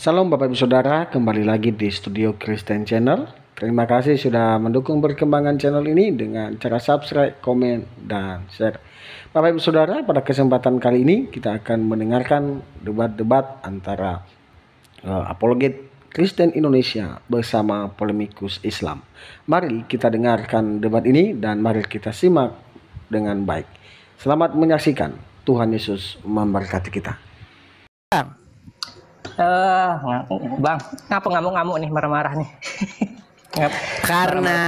Salam Bapak Ibu Saudara, kembali lagi di Studio Kristen Channel. Terima kasih sudah mendukung perkembangan channel ini dengan cara subscribe, komen, dan share. Bapak Ibu Saudara, pada kesempatan kali ini kita akan mendengarkan debat-debat antara apologet Kristen Indonesia bersama polemikus Islam. Mari kita dengarkan debat ini dan mari kita simak dengan baik. Selamat menyaksikan. Tuhan Yesus memberkati kita. Bang, ngapa ngamuk-ngamuk nih, marah-marah nih? Karena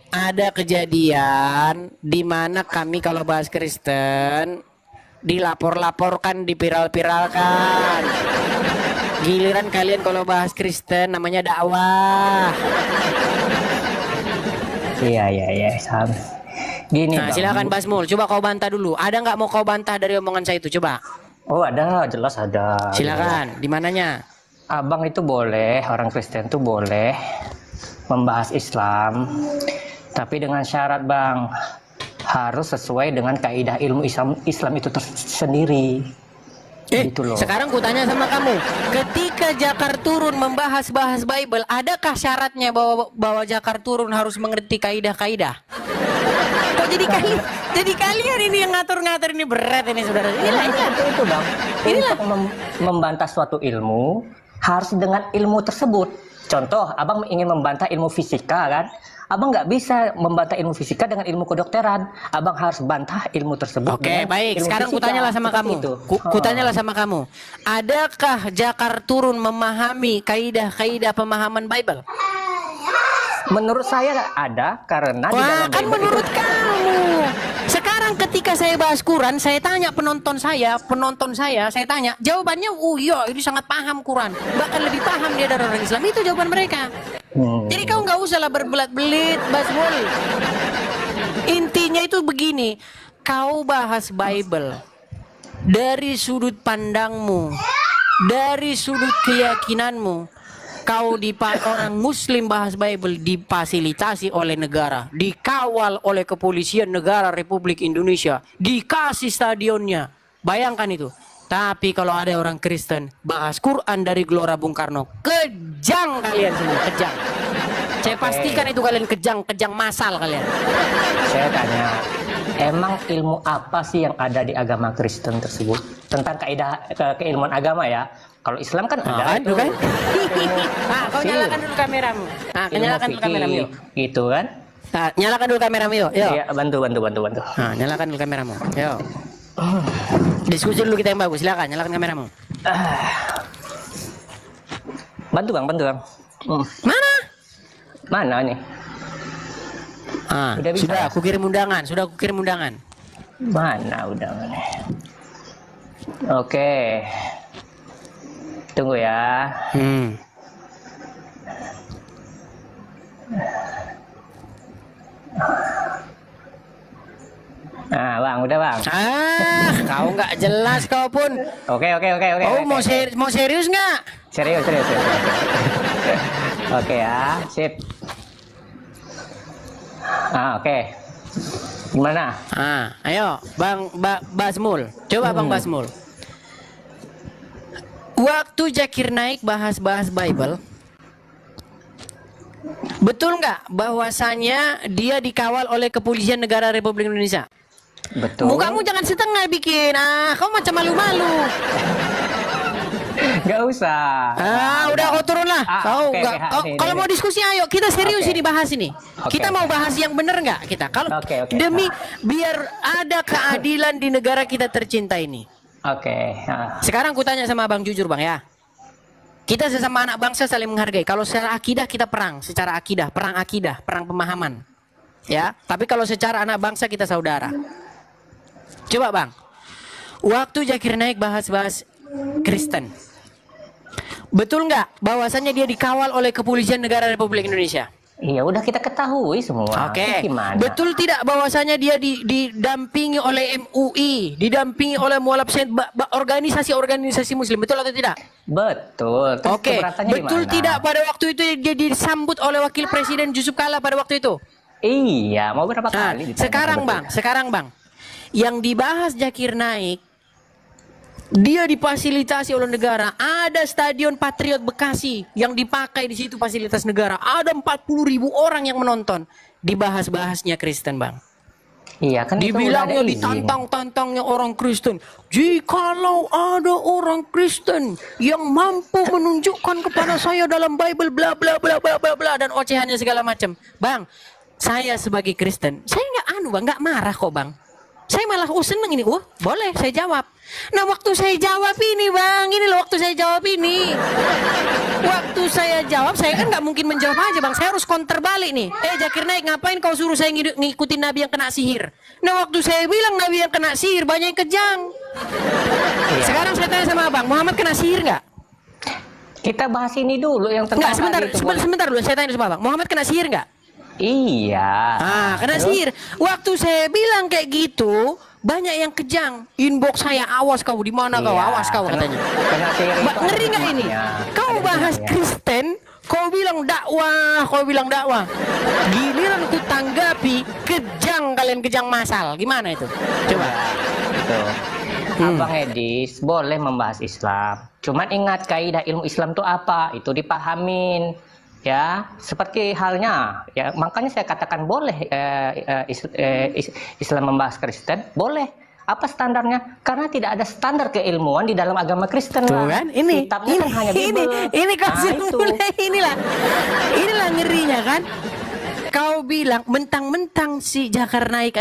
ada kejadian di mana kami kalau bahas Kristen dilapor-laporkan, diviral-viralkan. Giliran kalian kalau bahas Kristen namanya dakwah. Iya, sama. Gini, Nah, silakan Basmul, coba kau bantah dulu. Ada nggak mau kau bantah dari omongan saya itu? Coba. Oh, ada, jelas ada. Silakan, di mananya? Abang itu boleh, orang Kristen itu boleh membahas Islam, tapi dengan syarat, Bang, harus sesuai dengan kaidah ilmu Islam itu sendiri. Gitu loh. Sekarang kutanya sama kamu, ketika Jakar turun membahas Bible, adakah syaratnya bahwa Jakar turun harus mengerti kaidah-kaidah? Kok jadi kalian ini yang ngatur-ngatur ini berat ini, saudara. Inilah itu, Bang. Untuk membantah suatu ilmu harus dengan ilmu tersebut. Contoh, Abang ingin membantah ilmu fisika, kan? Abang nggak bisa membantah ilmu fisika dengan ilmu kedokteran. Abang harus bantah ilmu tersebut. Oke, baik. Sekarang kutanyalah sama kamu. Kutanyalah sama kamu. Adakah Jakar turun memahami kaidah-kaidah pemahaman Bible? Menurut saya ada, karena di dalam kan Bible menurut kamu. Sekarang ketika saya bahas Quran, saya tanya penonton saya tanya, jawabannya, oh iya, ini sangat paham Quran. Bahkan lebih paham dia dari orang Islam. Itu jawaban mereka. Jadi kau nggak usah lah berbelit-belit, Basmul. Intinya itu begini, kau bahas Bible dari sudut pandangmu, dari sudut keyakinanmu. Kau orang Muslim bahas Bible difasilitasi oleh negara, dikawal oleh kepolisian negara Republik Indonesia, dikasih stadionnya. Bayangkan itu. Tapi kalau ada orang Kristen bahas Quran dari Gelora Bung Karno, kejang kalian semua, kejang. Saya pastikan itu kalian kejang masal kalian. Saya tanya, emang ilmu apa sih yang ada di agama Kristen tersebut? Tentang kaidah keilmuan agama ya. Kalau Islam kan ada itu kan? Kau nyalakan dulu kameramu. Nyalakan dulu kameramu yuk. Gitu kan? Nyalakan dulu kameramu yuk. Iya, bantu. Nyalakan dulu kameramu. Yuk. Diskusi dulu kita yang bagus. Silakan nyalakan kameramu. Bantu bang. Mana nih? Sudah aku kirim undangan. Mana undangannya? Oke. Tunggu ya. Nah, Bang, udah, Bang. Kau nggak jelas kau pun. Oke. Oh, mau serius nggak? Serius. Oke ya, sip. Oke. Gimana? Ayo, Bang Basmul. Coba Bang Basmul. Waktu Zakir Naik bahas Bible, betul nggak bahwasanya dia dikawal oleh kepolisian negara Republik Indonesia? Betul. Mukamu jangan setengah bikin. Kau macam malu-malu. Gak usah. Udah kau turun lah. Kalau mau diskusi ayo kita serius ini bahas ini. Kita mau bahas yang benar nggak kita? Kalau demi biar ada keadilan di negara kita tercinta ini. Sekarang kutanya sama Abang jujur Bang ya. Kita sesama anak bangsa saling menghargai. Kalau secara akidah kita perang, perang pemahaman. Ya, tapi kalau secara anak bangsa kita saudara. Coba Bang. Waktu Zakir Naik bahas Kristen. Betul nggak bahwasannya dia dikawal oleh kepolisian negara Republik Indonesia? Iya, udah kita ketahui semua. Betul tidak bahwasanya dia didampingi oleh MUI, didampingi oleh mualaf organisasi Muslim, betul atau tidak? Betul. Betul tidak pada waktu itu dia disambut oleh Wakil Presiden Yusuf Kala pada waktu itu? Iya, mau berapa kali? Sekarang Bang, yang dibahas Zakir Naik Dia difasilitasi oleh negara. Ada Stadion Patriot Bekasi yang dipakai di situ fasilitas negara. Ada 40.000 orang yang menonton. Dibahas-bahasnya Kristen, Bang. Iya kan, dibilangnya ditantang-tantangnya orang Kristen. Jikalau ada orang Kristen yang mampu menunjukkan kepada saya dalam Bible bla bla bla bla bla bla dan ocehannya segala macam. Bang, saya sebagai Kristen, saya nggak marah kok, Bang. Saya malah seneng ini. Boleh saya jawab. Nah, waktu saya jawab ini, Bang, ini loh waktu saya jawab ini. Waktu saya jawab, saya kan nggak mungkin menjawab aja, Bang. Saya harus counter balik nih. Zakir Naik, ngapain kau suruh saya ngikutin Nabi yang kena sihir? Nah, waktu saya bilang Nabi yang kena sihir, banyak yang kejang. Sekarang saya tanya sama Abang, Muhammad kena sihir nggak? Kita bahas ini dulu yang tentang. Sebentar dulu, saya tanya sama Abang, Muhammad kena sihir nggak? Iya. Kena sihir. Waktu saya bilang kayak gitu, banyak yang kejang. Inbox saya, awas kau, di mana kau? Awas kau, katanya. Ngeri nggak ini? Kau bahas Kristen, kau bilang dakwah. Giliran ku tanggapi, kejang kalian, kejang masal. Gimana itu? Coba. Itu. Abang Edis boleh membahas Islam. Cuman ingat kaidah ilmu Islam itu apa? Itu dipahamin. Ya, seperti halnya, ya makanya saya katakan boleh Islam membahas Kristen, boleh. Apa standarnya? Karena tidak ada standar keilmuan di dalam agama Kristen. Tuh kan, ini kan hanya ini inilah ngerinya kan. Kau bilang mentang-mentang si Zakir Naik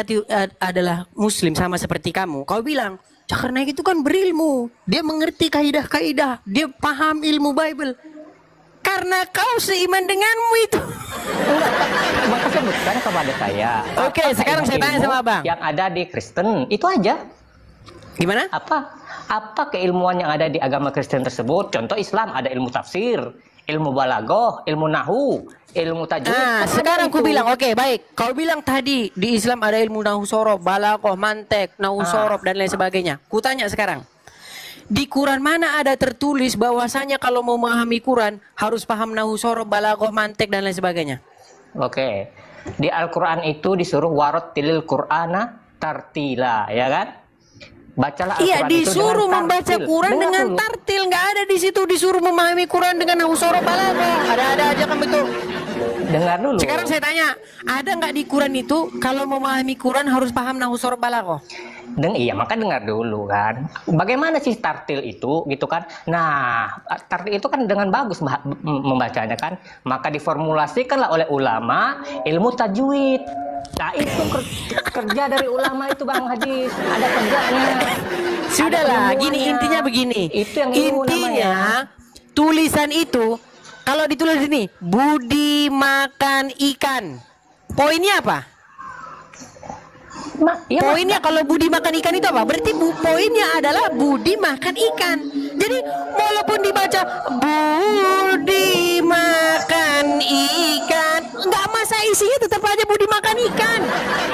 adalah Muslim sama seperti kamu. Kau bilang Zakir Naik itu kan berilmu, dia mengerti kaidah-kaidah, dia paham ilmu Bible. Karena kau seiman denganmu itu. Maka sebutkan kepada saya. Oke, sekarang saya tanya sama Abang. Yang ada di Kristen, itu aja. Gimana? Apa keilmuan yang ada di agama Kristen tersebut? Contoh Islam ada ilmu tafsir, ilmu balaghah, ilmu nahu, ilmu tajwid. Sekarang aku bilang, oke, baik. Kau bilang tadi di Islam ada ilmu nahu sorof, balaghah, mantek, nahu sorof dan lain sebagainya. Ku tanya sekarang. Di Quran mana ada tertulis bahwasanya kalau mau memahami Quran harus paham nahu sorof, balaghah, mantek dan lain sebagainya? Oke. Di Al-Quran itu disuruh warattilil Qur'ana tartila, ya kan? Bacalah Al-Quran. Iya, disuruh membaca Quran dengan tartil, nggak ada di situ disuruh memahami Quran dengan nahu sorof, balaghah. Ada aja kan betul. Dengar dulu. Sekarang saya tanya, ada nggak di Quran itu kalau memahami Quran harus paham nahu sorof, balaghah? Iya, maka dengar dulu kan. Bagaimana sih tartil itu gitu kan? Nah, tartil itu kan dengan bagus membacanya kan. Maka diformulasikanlah oleh ulama ilmu tajwid. Nah, itu kerja dari ulama itu, Bang Haji. Ada kerjanya. Sudahlah, gini intinya begini. Itu yang intinya tulisan itu kalau ditulis ini Budi makan ikan. Poinnya apa? Poinnya kalau Budi makan ikan itu apa? Berarti poinnya adalah Budi makan ikan. Jadi walaupun dibaca Budi makan ikan, nggak masa isinya tetap aja Budi makan ikan.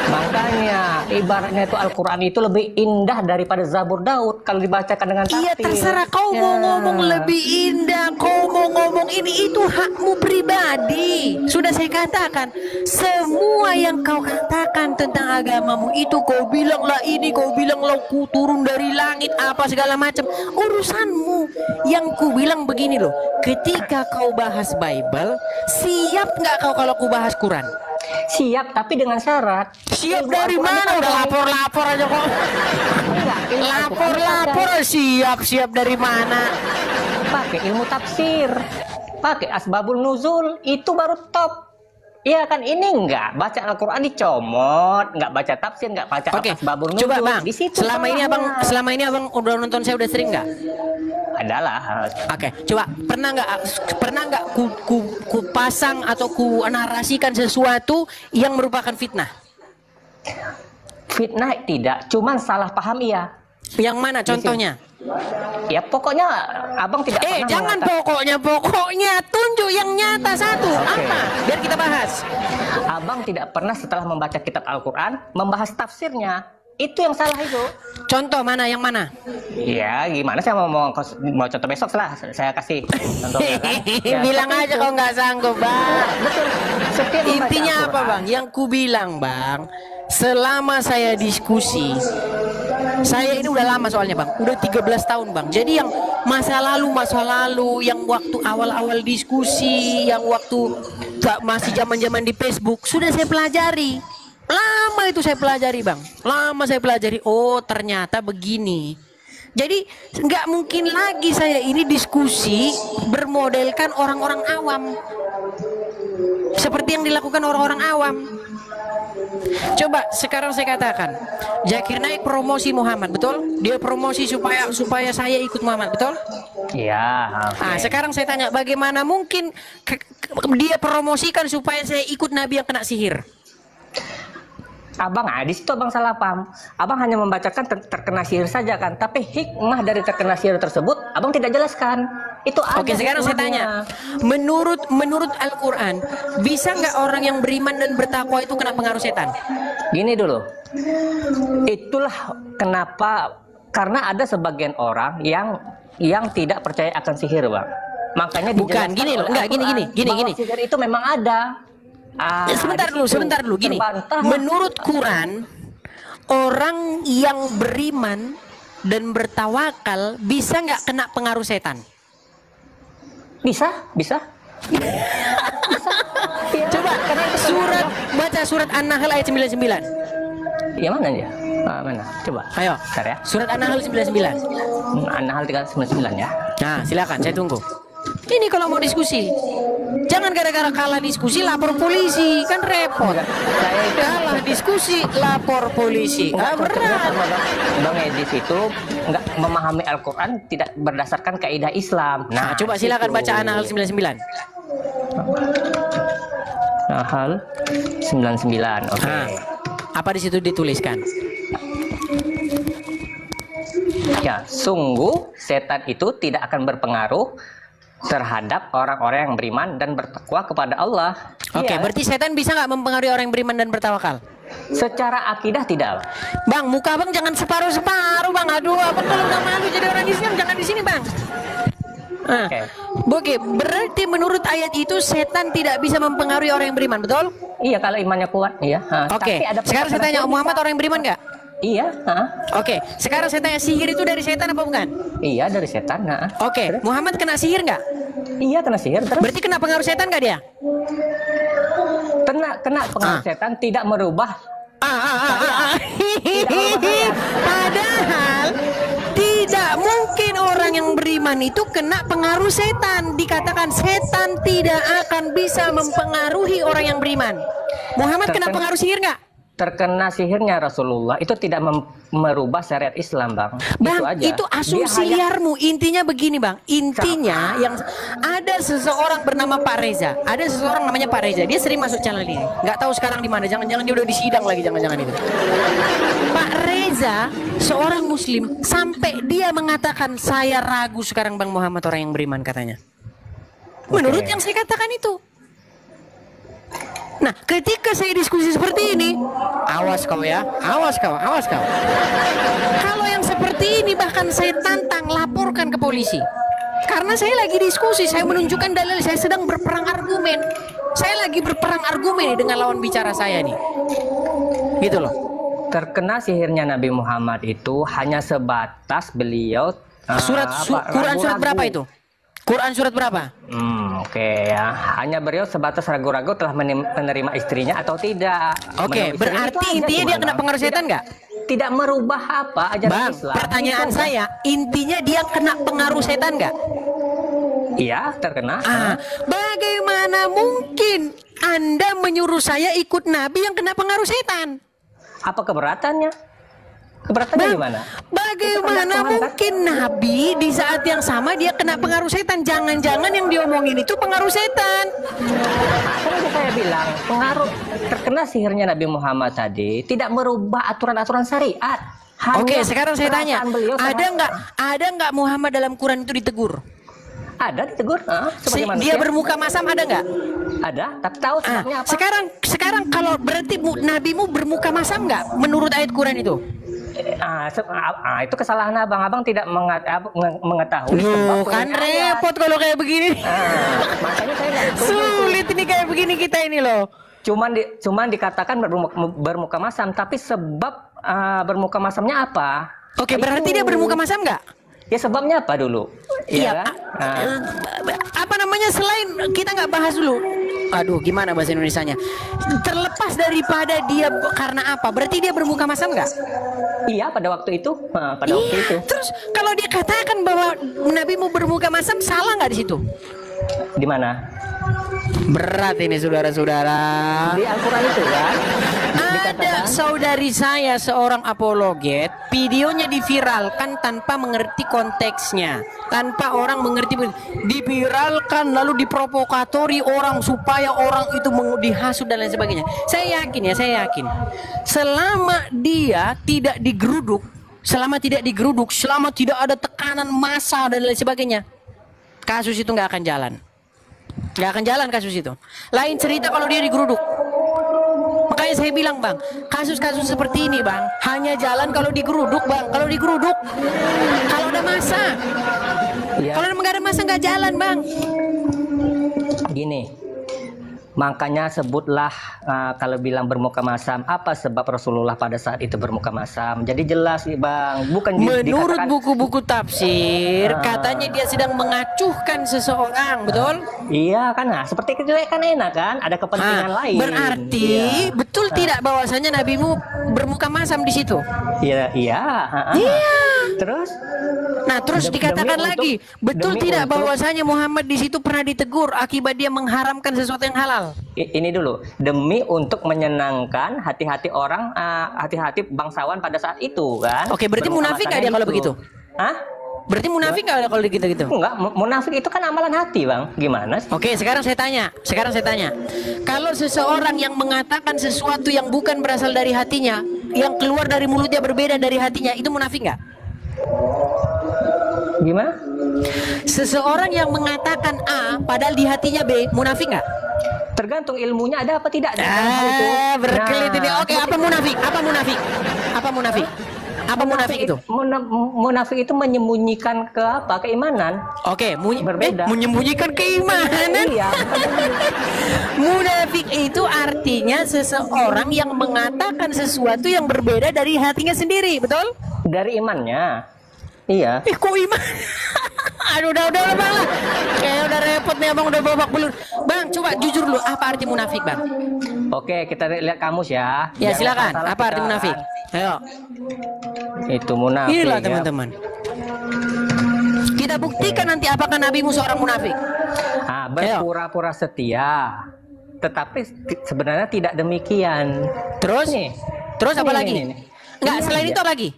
Makanya ibaratnya itu Al-Quran itu lebih indah daripada Zabur Daud kalau dibacakan dengan tartil. Iya, terserah kau mau ngomong lebih indah, kau mau ngomong ini, itu hakmu pribadi. Sudah saya katakan, semua yang kau katakan tentang agamamu itu kau bilang lah ini, kau bilang lah ku turun dari langit apa segala macam, urusanmu. Yang ku bilang begini loh, ketika kau bahas Bible, siap nggak kau kalau ku bahas Quran? Siap, tapi dengan syarat. Siap dari mana? Udah lapor-lapor aja kok. Lapor-lapor, siap dari mana? Pakai ilmu tafsir, pakai asbabul nuzul, itu baru top. Iya kan, ini enggak baca Al-Quran dicomot, enggak baca tafsir, enggak baca asbabul nuzul. Coba Bang, di situ selama ini abang udah nonton saya udah sering nggak? Adalah. Oke, coba pernah nggak ku pasang atau ku narasikan sesuatu yang merupakan fitnah? Fitnah tidak, cuman salah paham iya. Yang mana contohnya? Ya pokoknya abang tidak pernah jangan pokoknya tunjuk yang nyata satu. Apa? Biar kita bahas. Abang tidak pernah setelah membaca kitab Al-Quran membahas tafsirnya. Itu yang salah itu. Contoh mana? Yang mana? Ya gimana, saya mau contoh besok lah. Saya kasih contohnya kan. Ya, bilang aja kalau nggak sanggup, Bang. Betul. Intinya apa, Bang? Yang ku bilang, Bang, selama saya diskusi, saya ini udah lama soalnya bang, udah 13 tahun bang. Jadi yang masa lalu, yang waktu awal-awal diskusi, yang waktu masih zaman-zaman di Facebook, sudah saya pelajari. Lama itu saya pelajari bang, lama saya pelajari. Oh ternyata begini. Jadi nggak mungkin lagi saya ini diskusi bermodelkan orang-orang awam, seperti yang dilakukan orang-orang awam. Coba sekarang saya katakan, Zakir Naik promosi Muhammad, betul? Dia promosi supaya saya ikut Muhammad, betul? Iya. Okay. Nah, sekarang saya tanya, bagaimana mungkin dia promosikan supaya saya ikut Nabi yang kena sihir? Abang, di situ abang salah paham. Abang hanya membacakan terkena sihir saja kan, tapi hikmah dari terkena sihir tersebut abang tidak jelaskan. Itu ada. Oke, sekarang saya tanya, menurut Al-Quran, bisa nggak orang yang beriman dan bertakwa itu kena pengaruh setan? Gini dulu, itulah kenapa, karena ada sebagian orang yang tidak percaya akan sihir, bang. Makanya bukan gini loh, enggak gini. Sihir itu memang ada. Sebentar dulu gini. Menurut Quran, orang yang beriman dan bertawakal bisa nggak kena pengaruh setan? Bisa. Coba baca surat An-Nahl ayat 99. Ya mana dia? Mana? Coba. Ayo. Bentar ya. Surat An-Nahl 99. An-Nahl 99 ya. Nah, silakan saya tunggu. Ini kalau mau diskusi, jangan gara-gara kalah diskusi lapor polisi, kan repot. Kalah diskusi lapor polisi. Berat. Bang Edis itu nggak memahami Al-Quran tidak berdasarkan kaidah Islam. Nah, coba silakan baca An-Nahl 99. An-Nahl 99. Oke. Nah, apa di situ dituliskan? Ya, sungguh setan itu tidak akan berpengaruh terhadap orang-orang yang beriman dan bertakwa kepada Allah. Oke, berarti setan bisa nggak mempengaruhi orang yang beriman dan bertawakal? Secara akidah tidak. Bang, muka bang jangan separuh-separuh bang. Aduh, abang kalau nggak malu jadi orang Islam jangan di sini bang. Oke, berarti menurut ayat itu setan tidak bisa mempengaruhi orang yang beriman, betul? Iya, kalau imannya kuat. Iya. Oke, sekarang saya tanya, Muhammad orang yang beriman nggak? Iya. Oke, sekarang saya tanya, sihir itu dari setan apa bukan? Iya, dari setan. Oke, Muhammad kena sihir nggak? Iya, kena sihir. Terus? Berarti kena pengaruh setan nggak dia? Kena pengaruh setan, tidak merubah. Padahal tidak mungkin orang yang beriman itu kena pengaruh setan. Dikatakan setan tidak akan bisa mempengaruhi orang yang beriman. Muhammad kena pengaruh sihir nggak? Terkena sihirnya Rasulullah itu tidak merubah syariat Islam, bang. Bang, itu asumsi liarmu. Intinya begini, bang. Intinya yang ada seseorang bernama Pak Reza. Ada seseorang namanya Pak Reza. Dia sering masuk channel ini. Nggak tahu sekarang di mana. Jangan-jangan dia udah disidang lagi. Jangan-jangan itu. Pak Reza, seorang Muslim, sampai dia mengatakan saya ragu sekarang Bang Muhammad orang yang beriman katanya. Menurut yang saya katakan itu. Nah, ketika saya diskusi seperti ini, awas kau ya, awas kau. Kalau yang seperti ini bahkan saya tantang laporkan ke polisi. Karena saya lagi diskusi, saya menunjukkan dalil, saya sedang berperang argumen. Saya lagi berperang argumen dengan lawan bicara saya nih. Gitu loh. Terkena sihirnya Nabi Muhammad itu hanya sebatas beliau Quran surat berapa itu? Quran surat berapa? Oke ya. Hanya beliau sebatas ragu-ragu telah menerima istrinya atau tidak. Oke, berarti intinya dia kena pengaruh setan nggak? Tidak merubah apa ajaran Islam. Pertanyaan saya, intinya dia kena pengaruh setan nggak? Iya, terkena. Bagaimana mungkin Anda menyuruh saya ikut Nabi yang kena pengaruh setan? Apa keberatannya? Keberatannya gimana? Bagaimana mungkin Nabi di saat yang sama dia kena pengaruh setan? Jangan-jangan yang diomongin itu pengaruh setan. Kan saya bilang pengaruh terkena sihirnya Nabi Muhammad tadi tidak merubah aturan-aturan syariat. Oke, sekarang saya tanya, ada nggak Muhammad dalam Quran itu ditegur? Ada ditegur. Dia bermuka masam ada nggak? Ada, tapi tahu sebabnya apa? Sekarang kalau berarti nabimu bermuka masam nggak menurut ayat Quran itu? Itu kesalahan abang tidak mengetahui. Kan repot kalau kayak begini. Makanya saya sulit ini kayak begini kita ini loh. Cuman dikatakan bermuka masam, tapi sebab bermuka masamnya apa? Oke, berarti dia bermuka masam nggak? Ya sebabnya apa dulu? Iya. Apa namanya, selain kita nggak bahas dulu. Aduh, gimana bahasa Indonesianya? Terlepas daripada dia karena apa? Berarti dia bermuka masam nggak? Iya, pada waktu itu. Waktu itu. Terus kalau dia katakan bahwa Nabi mau bermuka masam, salah nggak di situ? Di mana? Berat ini saudara-saudara. Di Al-Quran itu kan? Ada saudari saya seorang apologet, videonya diviralkan tanpa mengerti konteksnya, tanpa orang mengerti, diviralkan lalu diprovokatori orang supaya orang itu dihasut dan lain sebagainya. Saya yakin selama dia tidak digeruduk, selama tidak ada tekanan massa dan lain sebagainya, kasus itu nggak akan jalan kasus itu. Lain cerita kalau dia digeruduk. Makanya saya bilang, Bang, kasus-kasus seperti ini, Bang, hanya jalan kalau digeruduk, Bang. Kalau ada masa. Ya. Kalau nggak ada masa nggak jalan, Bang. Gini, makanya sebutlah kalau bilang bermuka masam, apa sebab Rasulullah pada saat itu bermuka masam. Jadi jelas nih, Bang, bukan menurut buku-buku tafsir katanya dia sedang mengacuhkan seseorang, betul? Iya kan, seperti itu kan enak kan, ada kepentingan lain. Berarti betul tidak bahwasanya nabimu bermuka masam di situ? Iya. Iya. Terus dikatakan lagi, betul tidak bahwasanya Muhammad di situ pernah ditegur akibat dia mengharamkan sesuatu yang halal? Ini dulu, demi untuk menyenangkan hati-hati orang, hati-hati bangsawan pada saat itu kan. Oke, berarti munafik nggak dia kalau begitu? Hah? Berarti munafik nggak kalau gitu? Enggak, munafik itu kan amalan hati, Bang. Gimana sih? Oke, sekarang saya tanya. Kalau seseorang yang mengatakan sesuatu yang bukan berasal dari hatinya, yang keluar dari mulutnya berbeda dari hatinya, itu munafik nggak? Gimana? Seseorang yang mengatakan A padahal di hatinya B, munafik nggak? Tergantung ilmunya ada apa tidak ada. Berkelit ini. Oke, apa munafik? Apa munafik itu? Munafik itu menyembunyikan keimanan. Oke, berbeda. Menyembunyikan keimanan. Iya. Munafik itu artinya seseorang yang mengatakan sesuatu yang berbeda dari hatinya sendiri, betul? Dari imannya. Iya. Kok iman? Aduh, udah Bang lah. Kayak udah repot nih, Abang udah babak belur. Bang, coba jujur dulu, apa arti munafik, Bang? Oke, kita lihat kamus ya. Ya, silakan. Apa arti munafik? Ayo. Itu munafik. Inilah teman-teman. Kita buktikan nanti apakah nabimu seorang munafik. Berpura-pura setia. Tetapi sebenarnya tidak demikian. Terus apa lagi? Enggak, selain itu apa lagi?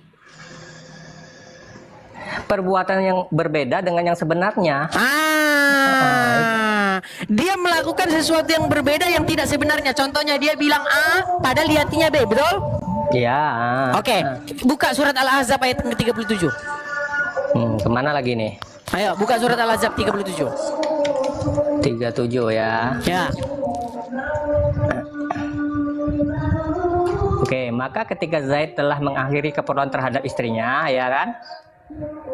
Perbuatan yang berbeda dengan yang sebenarnya. Dia melakukan sesuatu yang berbeda yang tidak sebenarnya. Contohnya dia bilang A padahal di hatinya B, betul? Iya. Oke, buka surat Al-Ahzab ayat ke-37. Kemana lagi nih? Ayo, buka surat Al-Ahzab 37. 37 ya. Ya. Oke, maka ketika Zaid telah mengakhiri keperluan terhadap istrinya, ya kan?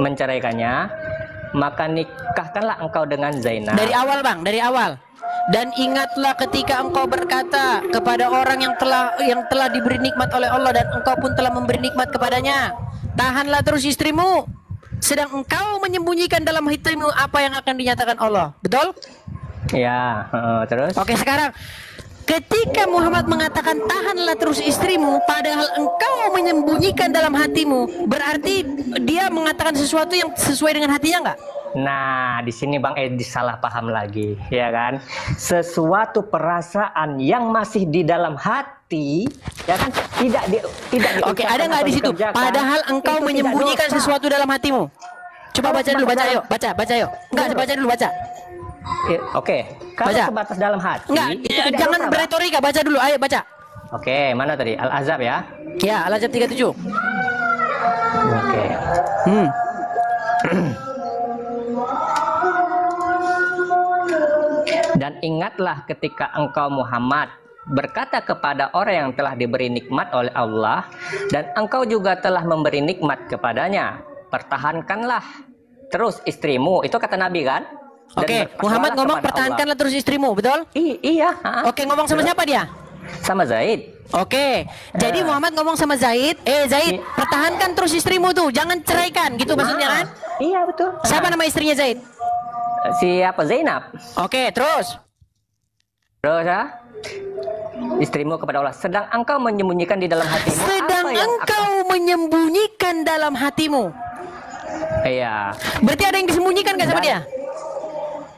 Menceraikannya, maka nikahkanlah engkau dengan Zainab. Dari awal, Bang, dari awal. Dan ingatlah ketika engkau berkata kepada orang yang telah diberi nikmat oleh Allah dan engkau pun telah memberi nikmat kepadanya, tahanlah terus istrimu, sedang engkau menyembunyikan dalam hatimu apa yang akan dinyatakan Allah. Betul? Ya, terus. Oke, sekarang ketika Muhammad mengatakan tahanlah terus istrimu padahal engkau menyembunyikan dalam hatimu, berarti dia mengatakan sesuatu yang sesuai dengan hatinya enggak? Nah, di sini Bang Edi salah paham lagi, ya kan? Sesuatu perasaan yang masih di dalam hati, ya kan? Tidak Oke, ada nggak di situ? Padahal engkau menyembunyikan sesuatu dalam hatimu. Coba baca dulu, baca yuk. Enggak, baca dulu, baca. Oke, kalau sebatas dalam hati. Enggak, jangan beretorika, baca dulu, ayo baca. Oke, mana tadi? Al-Ahzab ya? Ya, Al-Ahzab 37. Oke. Dan ingatlah ketika engkau Muhammad berkata kepada orang yang telah diberi nikmat oleh Allah dan engkau juga telah memberi nikmat kepadanya, pertahankanlah terus istrimu. Itu kata Nabi kan? Oke, Muhammad ngomong pertahankanlah terus istrimu, betul? Iya. Oke, ngomong sama siapa dia? Sama Zaid. Oke, jadi Muhammad ngomong sama Zaid, Zaid, pertahankan terus istrimu tuh, jangan ceraikan, gitu maksudnya kan? Iya betul. Siapa nama istrinya Zaid? Siapa? Zainab. Oke, terus ya, istrimu kepada Allah, sedang engkau menyembunyikan di dalam hatimu. Sedang engkau menyembunyikan dalam hatimu. Iya. Berarti ada yang disembunyikan nggak sama dia?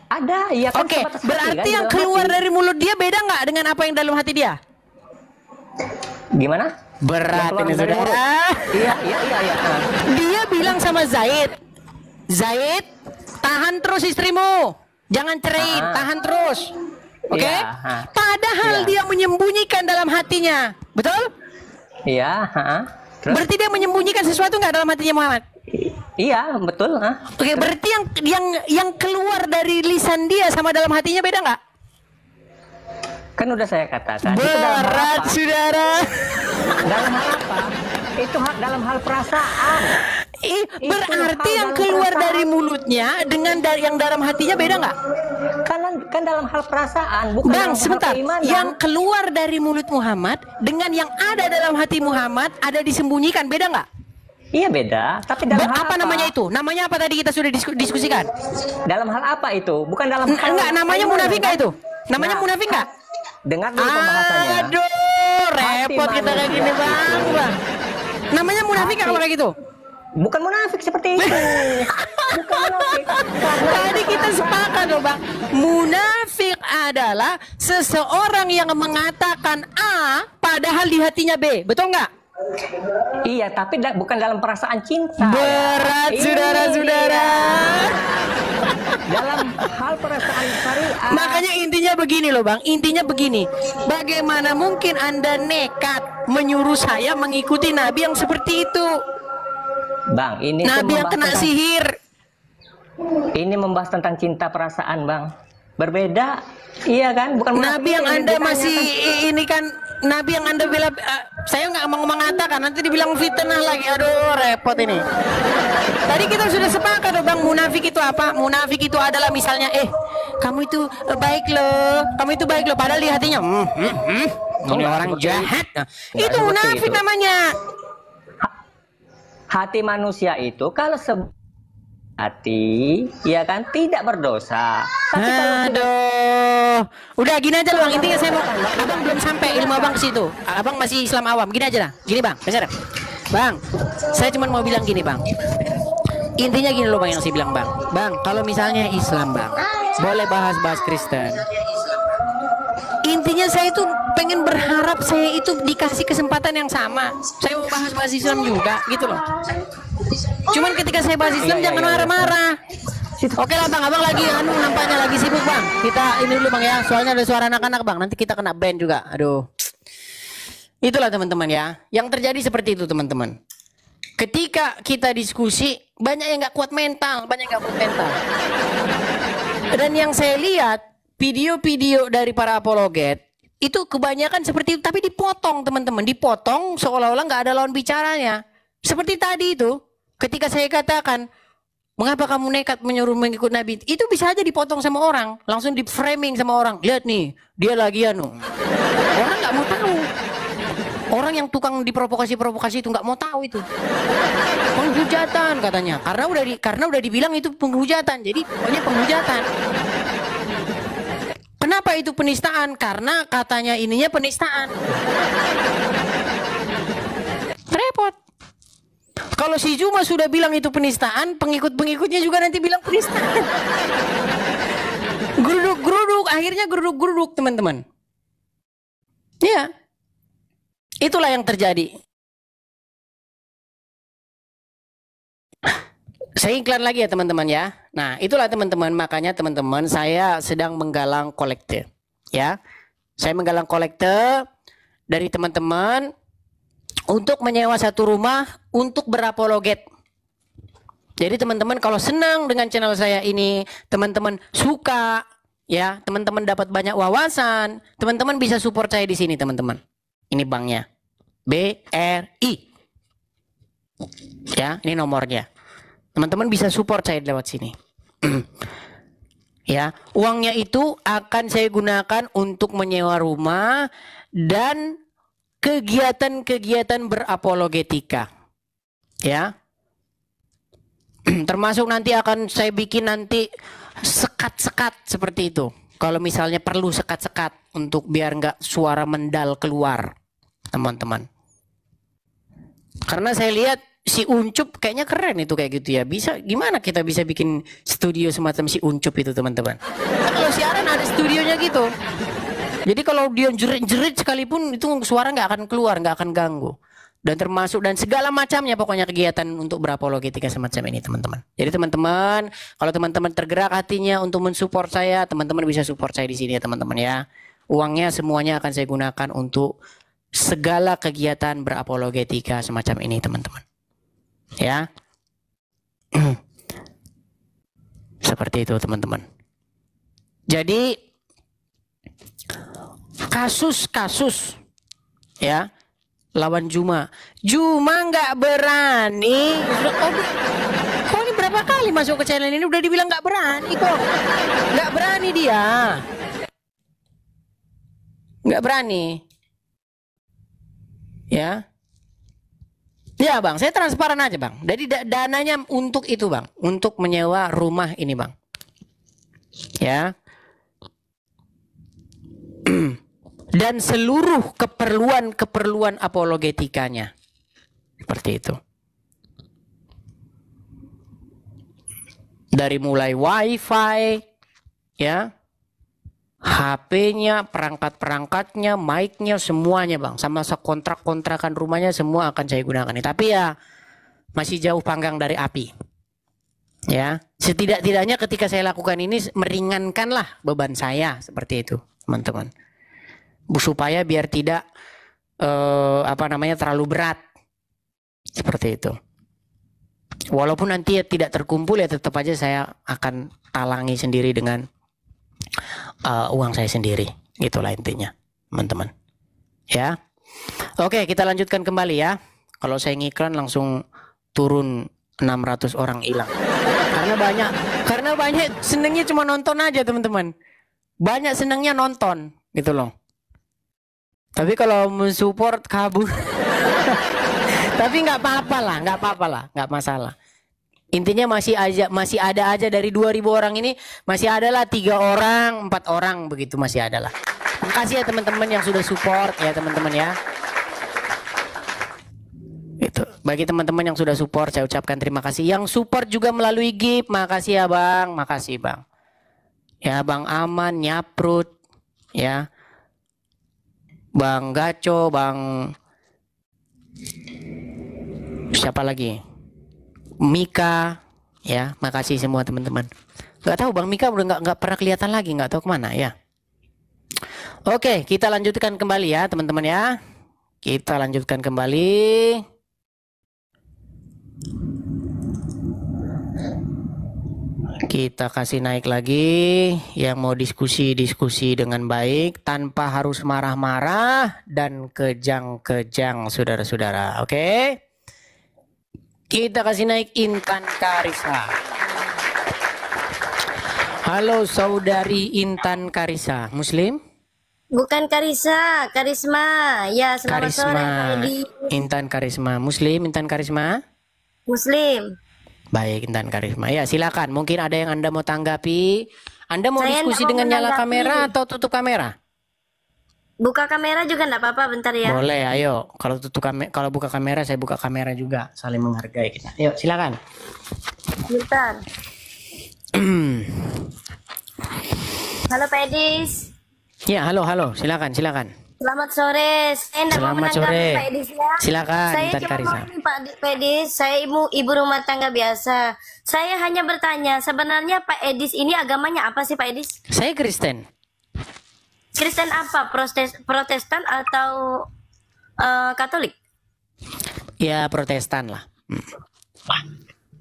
Ada, iya kan. Oke, berarti kan, yang keluar dari mulut dia beda nggak dengan apa yang dalam hati dia? Gimana? Berat ini saudara. Iya. Dia bilang sama Zaid, Zaid, tahan terus istrimu, jangan ceraiin, tahan terus. Oke? Padahal dia menyembunyikan dalam hatinya, betul? Iya. Berarti dia menyembunyikan sesuatu nggak dalam hatinya Muhammad? Iya, betul. Oke, berarti yang keluar dari lisan dia sama dalam hatinya beda nggak? Kan udah saya katakan. Berat, saudara. Dalam hal apa? Itu dalam hal perasaan. Berarti yang keluar dari mulutnya dengan yang dalam hatinya beda nggak? Kan dalam hal perasaan, bukan Bang, dalam sebentar. hal keimanan. Yang keluar dari mulut Muhammad dengan yang ada dalam hati Muhammad ada disembunyikan, beda nggak? Iya beda, tapi dalam hal apa namanya itu? Namanya apa tadi kita sudah diskusikan? Dalam hal apa itu? Bukan dalam hal enggak, namanya munafik nggak itu? Namanya munafik nggak? Dengar dulu pembahasannya. Aduh, repot kita kayak gini bang. Namanya munafik nggak kalau kayak gitu? Bukan munafik seperti itu. Bukan munafik. Tadi kita sepakat loh bang. Munafik adalah seseorang yang mengatakan A padahal di hatinya B. Betul nggak? Iya, tapi bukan dalam perasaan cinta. Berat, saudara-saudara. Dalam hal perasaan syariat. Makanya intinya begini loh bang. Intinya begini. Bagaimana mungkin Anda nekat menyuruh saya mengikuti Nabi yang seperti itu? Bang, ini Nabi yang kena sihir. Ini membahas tentang cinta perasaan, bang. Berbeda. Iya kan? Bukan Nabi yang Anda masih ini kan. Nabi yang Anda bilang, saya nggak mau mengatakan, nanti dibilang fitnah lagi. Aduh, repot ini. Tadi kita sudah sepakat loh bang, munafik itu apa? Munafik itu adalah misalnya, kamu itu baik loh, kamu itu baik loh. Padahal di hatinya, ini orang jahat. Nah, itu munafik namanya. Hati manusia itu kalau hati, ya kan, tidak berdosa. Tapi aduh, udah gini aja loh bang. Intinya saya mau, abang belum sampai ilmu abang ke situ. Abang masih Islam awam. Gini aja lah. Gini bang, dengar. Bang, saya cuma mau bilang gini bang. Intinya gini loh bang yang saya bilang bang. Bang, kalau misalnya Islam bang, boleh bahas Kristen. Intinya saya itu pengen berharap saya itu dikasih kesempatan yang sama. Saya mau bahas Islam juga, gitu loh. Cuman ketika saya bahas Islam jangan marah-marah. Oke lah bang, abang lagi nampaknya lagi sibuk bang. Kita ini dulu bang ya, soalnya ada suara anak-anak bang. Nanti kita kena ban juga. Aduh. Itulah teman-teman ya. Yang terjadi seperti itu teman-teman. Ketika kita diskusi, banyak yang nggak kuat mental, Dan yang saya lihat video-video dari para apologet itu kebanyakan seperti itu, tapi dipotong teman-teman, dipotong seolah-olah nggak ada lawan bicaranya. Seperti tadi itu, ketika saya katakan, mengapa kamu nekat menyuruh mengikut Nabi? Itu bisa aja dipotong sama orang, langsung di framing sama orang. Lihat nih, dia lagi orang nggak mau tahu. Orang yang tukang diprovokasi itu nggak mau tahu itu. Penghujatan katanya, karena udah dibilang itu penghujatan, jadi pokoknya penghujatan. Kenapa itu penistaan? Karena katanya ininya penistaan. Repot. Kalau si Juma sudah bilang itu penistaan, pengikut-pengikutnya juga nanti bilang penistaan. Geruduk-geruduk, akhirnya geruduk-geruduk teman-teman. Ya, itulah yang terjadi. Saya iklan lagi ya teman-teman ya. Nah itulah teman-teman, makanya teman-teman saya sedang menggalang kolekte. Ya, saya menggalang kolekte dari teman-teman untuk menyewa satu rumah untuk berapologet. Jadi teman-teman kalau senang dengan channel saya ini, teman-teman suka, ya, teman-teman dapat banyak wawasan, teman-teman bisa support saya di sini teman-teman. Ini banknya, BRI. Ya, ini nomornya. Teman-teman bisa support saya lewat sini. Ya, uangnya itu akan saya gunakan untuk menyewa rumah dan kegiatan-kegiatan berapologetika. Ya. Termasuk nanti akan saya bikin nanti sekat-sekat seperti itu. Kalau misalnya perlu sekat-sekat untuk biar nggak suara mendal keluar, teman-teman. Karena saya lihat si Uncup kayaknya keren itu kayak gitu ya. Bisa gimana kita bisa bikin studio semacam si Uncup itu, teman-teman? Kalau siaran ada studionya gitu. Jadi kalau dia jerit-jerit sekalipun itu suara nggak akan keluar, nggak akan ganggu. Dan termasuk dan segala macamnya pokoknya kegiatan untuk berapologetika semacam ini, teman-teman. Jadi teman-teman, kalau teman-teman tergerak hatinya untuk mensupport saya, teman-teman bisa support saya di sini ya, teman-teman ya. Uangnya semuanya akan saya gunakan untuk segala kegiatan berapologetika semacam ini, teman-teman. Ya. Seperti itu, teman-teman. Jadi kasus-kasus ya lawan Juma nggak berani. Kok ini berapa kali masuk ke channel ini udah dibilang nggak berani kok. Nggak berani dia. Nggak berani. Ya. Ya bang, saya transparan aja bang. Jadi dananya untuk itu bang. Untuk menyewa rumah ini bang. Ya. Dan seluruh keperluan apologetikanya. Seperti itu. Dari mulai wifi, ya, HP-nya, perangkat-perangkatnya, mic-nya, semuanya bang. Sama kontrak-kontrakan rumahnya semua akan saya gunakan. Tapi ya masih jauh panggang dari api. Ya, setidak-tidaknya ketika saya lakukan ini meringankanlah beban saya seperti itu, teman-teman. Supaya biar tidak terlalu berat seperti itu. Walaupun nanti ya tidak terkumpul ya tetap aja saya akan talangi sendiri dengan uang saya sendiri, gitulah intinya, teman-teman. Ya, oke kita lanjutkan kembali ya. Kalau saya ngiklan langsung turun 600 orang hilang. Karena banyak senengnya cuma nonton aja teman-teman. Banyak senengnya nonton gitu loh. Tapi kalau mensupport kabur. Tapi nggak apa-apa lah, nggak masalah. Intinya masih ada aja dari 2.000 orang ini masih ada lah 3 orang, 4 orang begitu masih ada lah. Makasih ya teman-teman yang sudah support ya teman-teman ya. Itu bagi teman-teman yang sudah support saya ucapkan terima kasih. Yang support juga melalui GIF, makasih ya bang, makasih bang. Ya bang Aman, Nyaprut, ya. Bang Gaco, Bang siapa lagi? Mika, ya, makasih semua teman-teman. Gak tahu Bang Mika udah nggak pernah kelihatan lagi, nggak tahu kemana ya. Oke, kita lanjutkan kembali ya teman-teman ya. Kita lanjutkan kembali. Kita kasih naik lagi. Yang mau diskusi dengan baik tanpa harus marah-marah dan kejang-kejang saudara-saudara. Oke. Kita kasih naik Intan Karisa. Halo saudari Intan Karisa, Muslim? Bukan Karisa, Karisma. Ya, selamat sore Pak Edi. Intan Karisma, Muslim Intan Karisma? Muslim. Baik, Intan Karisma. Ya, silakan. Mungkin ada yang Anda mau tanggapi. Anda mau diskusi dengan nyala kamera atau tutup kamera? Buka kamera juga enggak apa-apa, bentar ya. Boleh, ayo. Kalau kalau buka kamera, saya buka kamera juga. Saling menghargai kita. Ayo, silakan. Bentar. Halo Pak Edis. Ya, halo. Silakan. Selamat sore. Saya enggak mau menanggapi Pak Edis ya. Silakan, saya Intan cuma Karisa. mau Pak Edis, saya ibu rumah tangga biasa. Saya hanya bertanya, sebenarnya Pak Edis ini agamanya apa sih Pak Edis? Saya Kristen. Kristen apa? Protestan atau Katolik? Ya, Protestan lah.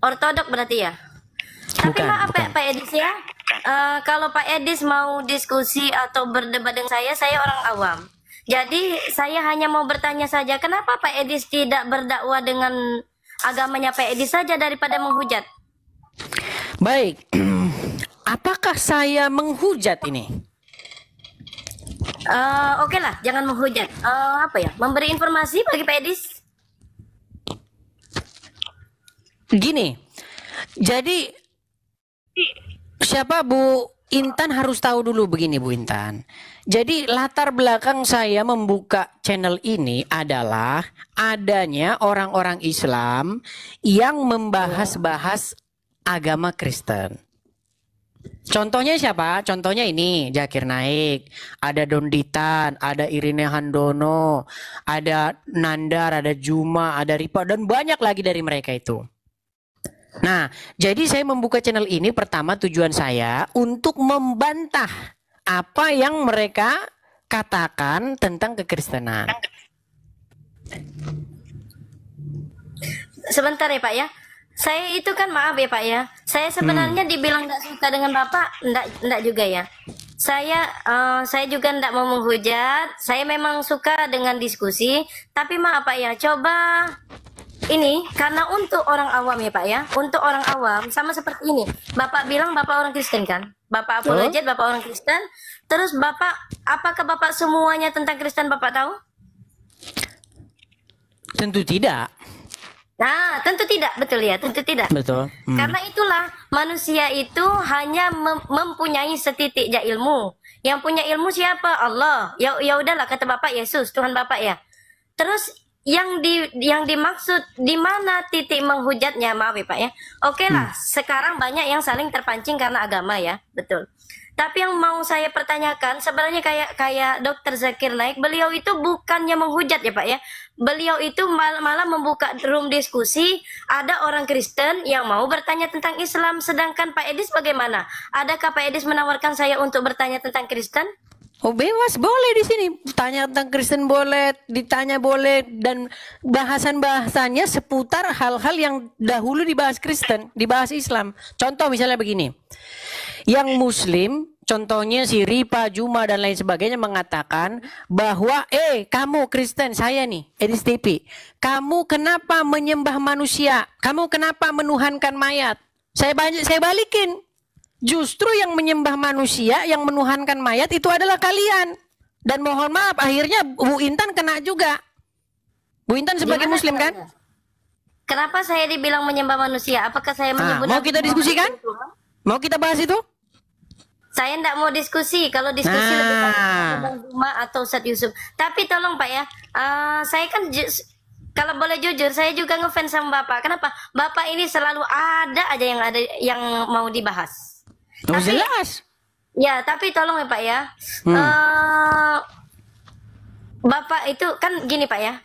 Ortodok berarti ya? Tapi maaf bukan. Pak Edis ya, kalau Pak Edis mau diskusi atau berdebat dengan saya orang awam. Jadi saya hanya mau bertanya saja, kenapa Pak Edis tidak berdakwah dengan agamanya Pak Edis saja daripada menghujat? Baik, apakah saya menghujat ini? Oke lah, jangan menghujat. Apa ya? Memberi informasi bagi Pak Edis. Gini, jadi siapa Bu Intan harus tahu dulu begini Bu Intan. Jadi latar belakang saya membuka channel ini adalah adanya orang-orang Islam yang membahas-bahas agama Kristen. Contohnya siapa? Contohnya ini Zakir Naik, ada Donditan, ada Irene Handono, ada Nandar, ada Juma, ada Ripa, dan banyak lagi dari mereka itu. Nah, jadi saya membuka channel ini pertama tujuan saya untuk membantah apa yang mereka katakan tentang kekristenan. Sebentar ya Pak ya. Saya itu kan maaf ya Pak ya. Saya sebenarnya dibilang tidak suka dengan Bapak, enggak juga ya. Saya juga tidak mau menghujat. Saya memang suka dengan diskusi. Tapi maaf Pak ya, coba ini karena untuk orang awam ya Pak ya. Untuk orang awam sama seperti ini. Bapak bilang Bapak orang Kristen kan? Bapak apologet, Bapak orang Kristen. Terus Bapak, apakah Bapak semuanya tentang Kristen Bapak tahu? Tentu tidak. Nah, tentu tidak, betul ya, tentu tidak. Betul. Karena itulah manusia itu hanya mempunyai setitik ilmu. Yang punya ilmu siapa? Allah. Ya udahlah kata Bapak Yesus, Tuhan Bapak ya. Terus yang dimaksud di mana titik menghujatnya, maaf ya Pak ya. Oke lah, sekarang banyak yang saling terpancing karena agama ya, betul. Tapi yang mau saya pertanyakan sebenarnya kayak Dr. Zakir Naik, beliau itu bukannya menghujat ya Pak ya. Beliau itu malah membuka room diskusi, ada orang Kristen yang mau bertanya tentang Islam, sedangkan Pak Edis bagaimana? Adakah Pak Edis menawarkan saya untuk bertanya tentang Kristen? Oh bebas, boleh di sini tanya tentang Kristen boleh, ditanya boleh, dan bahasan-bahasannya seputar hal-hal yang dahulu dibahas Kristen, dibahas Islam. Contoh misalnya begini, yang Muslim, contohnya si Ripa, Juma dan lain sebagainya mengatakan bahwa kamu Kristen, saya nih Edis TV, kamu kenapa menyembah manusia? Kamu kenapa menuhankan mayat? Saya balikin. Justru yang menyembah manusia, yang menuhankan mayat itu adalah kalian. Dan mohon maaf, akhirnya Bu Intan kena juga. Bu Intan sebagai Muslim kan? Kenapa saya dibilang menyembah manusia? Apakah saya menyebut? Mau kita diskusikan? Mau kita bahas itu? Saya tidak mau diskusi. Kalau diskusi lebih banyak Bang Juma atau Ustadz Yusuf. Tapi tolong Pak ya, saya kan kalau boleh jujur, saya juga ngefans sama Bapak. Kenapa? Bapak ini selalu ada aja yang mau dibahas. Oh, tapi, jelas. Ya, tapi tolong ya Pak ya. Bapak itu kan gini Pak ya.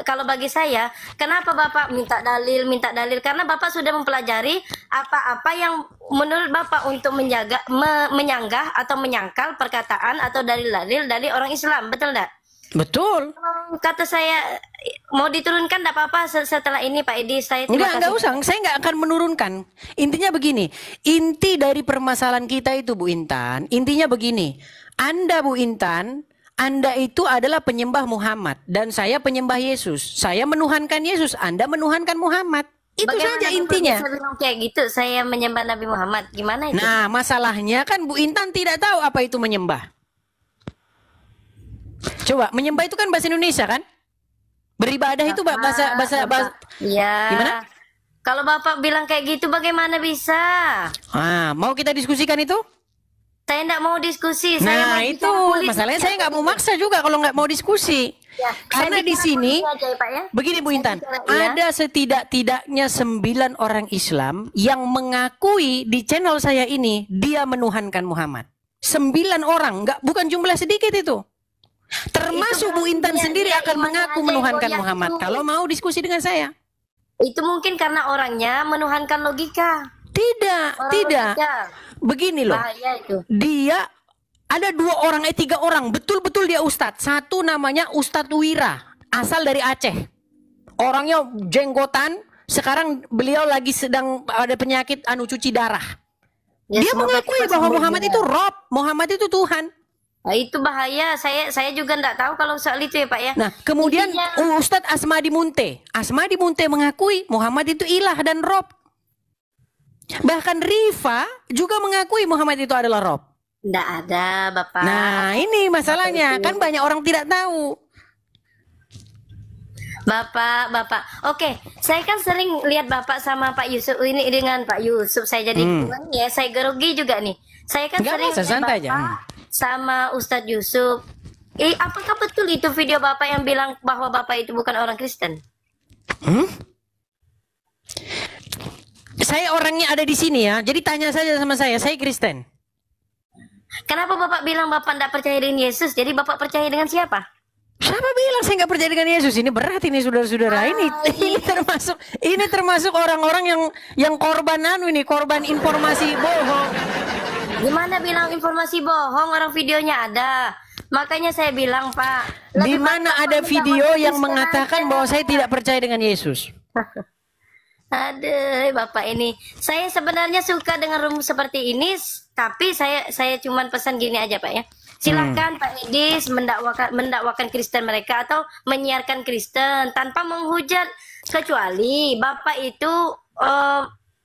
Kalau bagi saya, kenapa Bapak minta dalil? Karena Bapak sudah mempelajari apa-apa yang menurut Bapak untuk menyanggah atau menyangkal perkataan atau dalil-dalil dari orang Islam, betul enggak? Betul. Kata saya mau diturunkan enggak apa-apa setelah ini Pak Edi. Enggak usah, saya enggak akan menurunkan. Intinya begini, inti dari permasalahan kita itu Bu Intan, intinya begini. Anda Bu Intan, Anda itu adalah penyembah Muhammad dan saya penyembah Yesus. Saya menuhankan Yesus, Anda menuhankan Muhammad. Itu saja intinya. Kayak gitu, saya menyembah Nabi Muhammad. Gimana itu? Nah, masalahnya kan Bu Intan tidak tahu apa itu menyembah. Coba, menyembah itu kan bahasa Indonesia kan? Beribadah itu bahasa ya. Gimana? Kalau Bapak bilang kayak gitu bagaimana bisa? Mau kita diskusikan itu? Saya enggak mau diskusi. Nah, itu masalahnya saya nggak mau maksa juga kalau nggak mau diskusi. Ya, karena di sini aja, Pak, ya? Begini Bu Intan, ada setidak-tidaknya 9 orang Islam yang mengakui di channel saya ini dia menuhankan Muhammad. 9 orang, bukan jumlah sedikit itu. Termasuk Bu Intan sendiri akan mengaku menuhankan Muhammad. Kalau mau diskusi dengan saya. Itu mungkin karena orangnya menuhankan logika. Tidak. Logika. Begini loh. Itu. Dia ada 3 orang, betul-betul dia ustadz. Satu namanya Ustadz Wira, asal dari Aceh. Orangnya jenggotan, sekarang beliau lagi sedang ada penyakit cuci darah. Ya, dia mengakui bahwa Muhammad itu Rob, Muhammad itu Tuhan. Nah, itu bahaya. Saya juga enggak tahu kalau soal itu ya Pak ya. Nah, kemudian Ustadz Asmadi Munte mengakui Muhammad itu ilah dan Rob. Bahkan Rifa juga mengakui Muhammad itu adalah Rob. Nggak ada, Bapak. Nah, ini masalahnya. Kan banyak orang tidak tahu. Bapak. Oke, saya kan sering lihat Bapak sama Pak Yusuf ini dengan Pak Yusuf. Saya jadi ya, saya grogi juga nih. Saya kan sering lihat Bapak sama Ustadz Yusuf. Apakah betul itu video Bapak yang bilang bahwa Bapak itu bukan orang Kristen? Saya orangnya ada di sini ya. Jadi tanya saja sama saya Kristen. Kenapa Bapak bilang Bapak tidak percaya dengan Yesus? Jadi Bapak percaya dengan siapa? Siapa bilang saya nggak percaya dengan Yesus? Ini berat ini saudara-saudara. Ini termasuk orang-orang yang korban korban informasi bohong. Gimana bilang informasi bohong? Orang videonya ada. Makanya saya bilang, Pak. Di mana ada video yang mengatakan bahwa saya tidak percaya dengan Yesus? Aduh, Bapak ini. Saya sebenarnya suka dengan rumus seperti ini, tapi saya cuman pesan gini aja, Pak ya. Silakan Pak Edis mendakwakan Kristen mereka atau menyiarkan Kristen tanpa menghujat, kecuali Bapak itu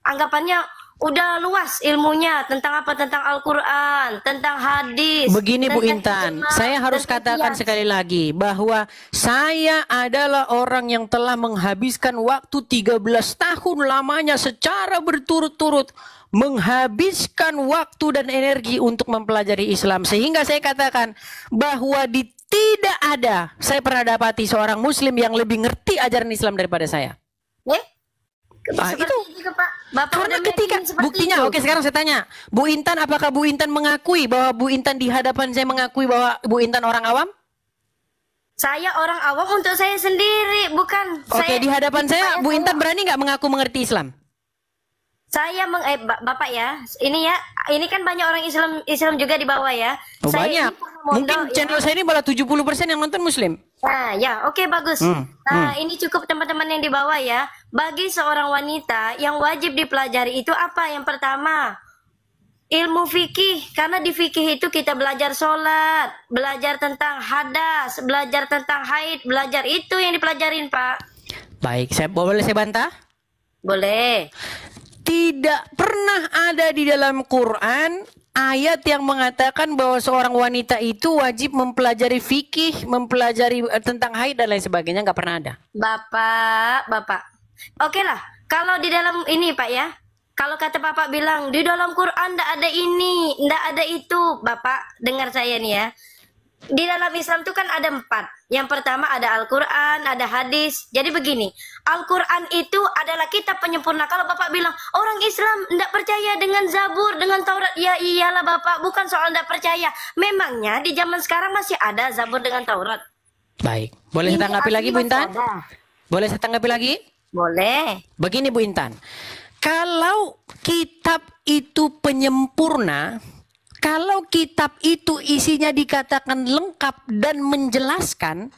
anggapannya udah luas ilmunya tentang Al-Quran, tentang hadis. Begini Bu Intan, saya harus katakan sekali lagi bahwa saya adalah orang yang telah menghabiskan waktu 13 tahun lamanya secara berturut-turut menghabiskan waktu dan energi untuk mempelajari Islam, sehingga saya katakan bahwa tidak ada saya pernah dapati seorang Muslim yang lebih ngerti ajaran Islam daripada saya. Itu Pak. Bapak karena ketika buktinya, oke sekarang saya tanya Bu Intan, apakah Bu Intan mengakui bahwa Bu Intan di hadapan saya mengakui bahwa Bu Intan orang awam? Saya orang awam untuk saya sendiri, bukan. Oke, di hadapan saya Bu Intan berani nggak mengaku mengerti Islam? Saya Bapak ya, ini kan banyak orang Islam juga di bawah ya. Banyak. Mungkin channel saya ini malah 70% yang nonton Muslim. Nah, ya, oke bagus. Nah, ini cukup teman-teman yang di bawah ya. Bagi seorang wanita yang wajib dipelajari itu apa? Yang pertama, ilmu fikih. Karena di fikih itu kita belajar sholat, belajar tentang hadas, belajar tentang haid, belajar itu yang dipelajarin, Pak. Baik, boleh saya bantah? Boleh. Tidak pernah ada di dalam Quran ayat yang mengatakan bahwa seorang wanita itu wajib mempelajari fikih, mempelajari tentang haid dan lain sebagainya. Nggak pernah ada. Bapak. Oke lah, kalau di dalam ini Pak ya, kalau kata Bapak bilang di dalam Quran ndak ada ini, ndak ada itu, Bapak dengar saya nih ya. Di dalam Islam itu kan ada 4. Yang pertama ada Al-Quran, ada hadis. Jadi begini, Al-Quran itu adalah kitab penyempurna. Kalau Bapak bilang orang Islam tidak percaya dengan Zabur, dengan Taurat, ya iyalah Bapak, bukan soal tidak percaya. Memangnya di zaman sekarang masih ada Zabur dengan Taurat? Baik, boleh saya tanggapi lagi Bu Intan? Boleh saya tanggapi lagi? Boleh. Begini Bu Intan, kalau kitab itu penyempurna, kalau kitab itu isinya dikatakan lengkap dan menjelaskan,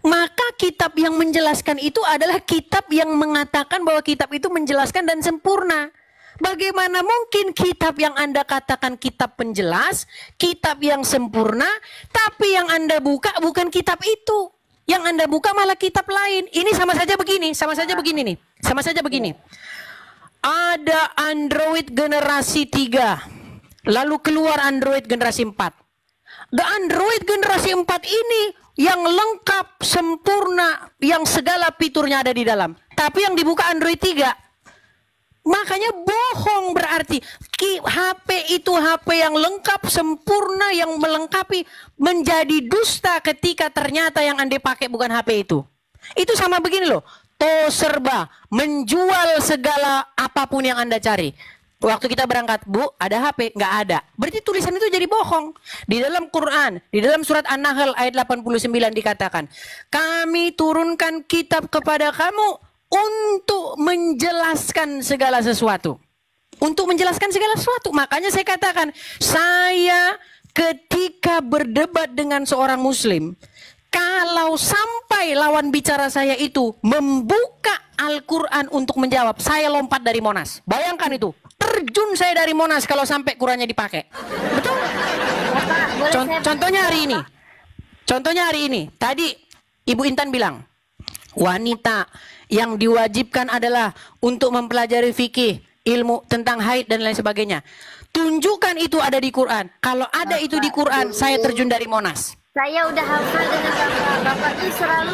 maka kitab yang menjelaskan itu adalah kitab yang mengatakan bahwa kitab itu menjelaskan dan sempurna. Bagaimana mungkin kitab yang Anda katakan kitab penjelas, kitab yang sempurna, tapi yang Anda buka bukan kitab itu. Yang Anda buka malah kitab lain. Ini sama saja begini nih. Sama saja begini. Ada Android generasi 3. Lalu keluar Android generasi 4. Android generasi 4 ini yang lengkap, sempurna, yang segala fiturnya ada di dalam. Tapi yang dibuka Android 3. Makanya bohong berarti. HP itu HP yang lengkap, sempurna, yang melengkapi, menjadi dusta ketika ternyata yang Anda pakai bukan HP itu. Itu sama begini loh. Serba menjual segala apapun yang Anda cari. Waktu kita berangkat, Bu, ada HP? Nggak ada. Berarti tulisan itu jadi bohong. Di dalam Quran, di dalam surat An-Nahl ayat 89 dikatakan, kami turunkan kitab kepada kamu untuk menjelaskan segala sesuatu. Untuk menjelaskan segala sesuatu. Makanya saya katakan, saya ketika berdebat dengan seorang Muslim, kalau sampai lawan bicara saya itu membuka Al-Quran untuk menjawab, saya lompat dari Monas. Bayangkan itu. Terjun saya dari Monas kalau sampai Qurannya dipakai. Betul? Contohnya hari ini. Tadi Ibu Intan bilang, wanita yang diwajibkan adalah untuk mempelajari fikih, ilmu tentang haid dan lain sebagainya. Tunjukkan itu ada di Quran. Kalau ada itu di Quran, saya terjun dari Monas. Saya udah hafal dengan Bapak. Bapak tuh selalu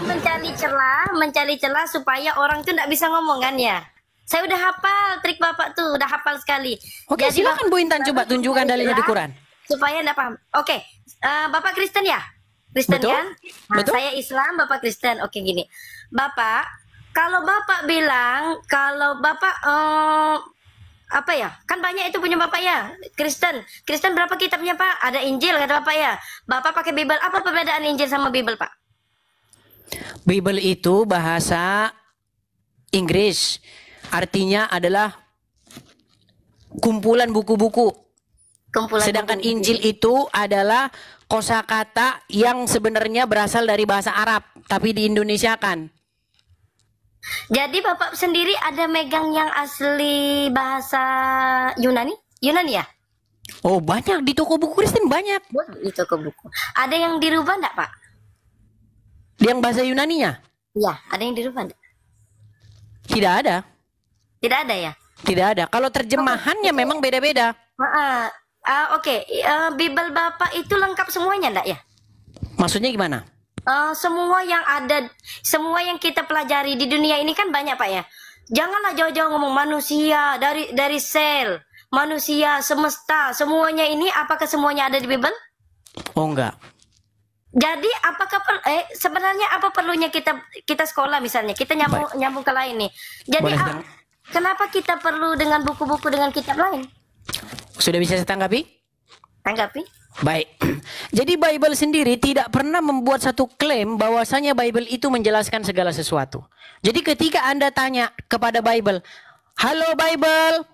mencari celah supaya orang tuh nggak bisa ngomong kan ya. Saya udah hafal trik Bapak tuh, udah hafal sekali. Oke, Jadi silakan Bu Intan coba tunjukkan dalilnya di Quran. Supaya nggak paham. Oke, Bapak Kristen ya? Kristen Betul? kan? Nah, Betul? saya Islam, Bapak Kristen. Oke gini, Bapak, kalau Bapak bilang, kalau Bapak apa ya? Kan banyak itu punya Bapak ya, Kristen. Kristen berapa kitabnya Pak? Ada Injil kata Bapak ya. Bapak pakai Bible. Apa perbedaan Injil sama Bible Pak? Bible itu bahasa Inggris. Artinya adalah kumpulan buku-buku. Sedangkan Injil itu adalah kosakata yang sebenarnya berasal dari bahasa Arab, tapi diindonesiakan. Jadi Bapak sendiri ada megang yang asli bahasa Yunani? Yunani ya? Oh, banyak di toko buku Kristen banyak. Di toko buku. Ada yang dirubah enggak, Pak? Yang bahasa Yunaninya? Iya, ada yang dirubah enggak? Tidak ada. Tidak ada ya? Tidak ada. Kalau terjemahannya memang beda-beda. Oke. Bible Bapak itu lengkap semuanya enggak ya? Maksudnya gimana? Semua yang ada, semua yang kita pelajari di dunia ini kan banyak Pak ya. Janganlah jauh-jauh ngomong manusia, dari sel, manusia, semesta, semuanya ini apakah semuanya ada di Bible? Oh enggak. Jadi apakah sebenarnya apa perlunya kita sekolah misalnya, kita nyambung ke lain nih. Jadi kenapa kita perlu dengan buku-buku dengan kitab lain? Sudah bisa saya tanggapi? Tanggapi. Baik, jadi Bible sendiri tidak pernah membuat satu klaim bahwasanya Bible itu menjelaskan segala sesuatu. Jadi ketika Anda tanya kepada Bible, halo Bible,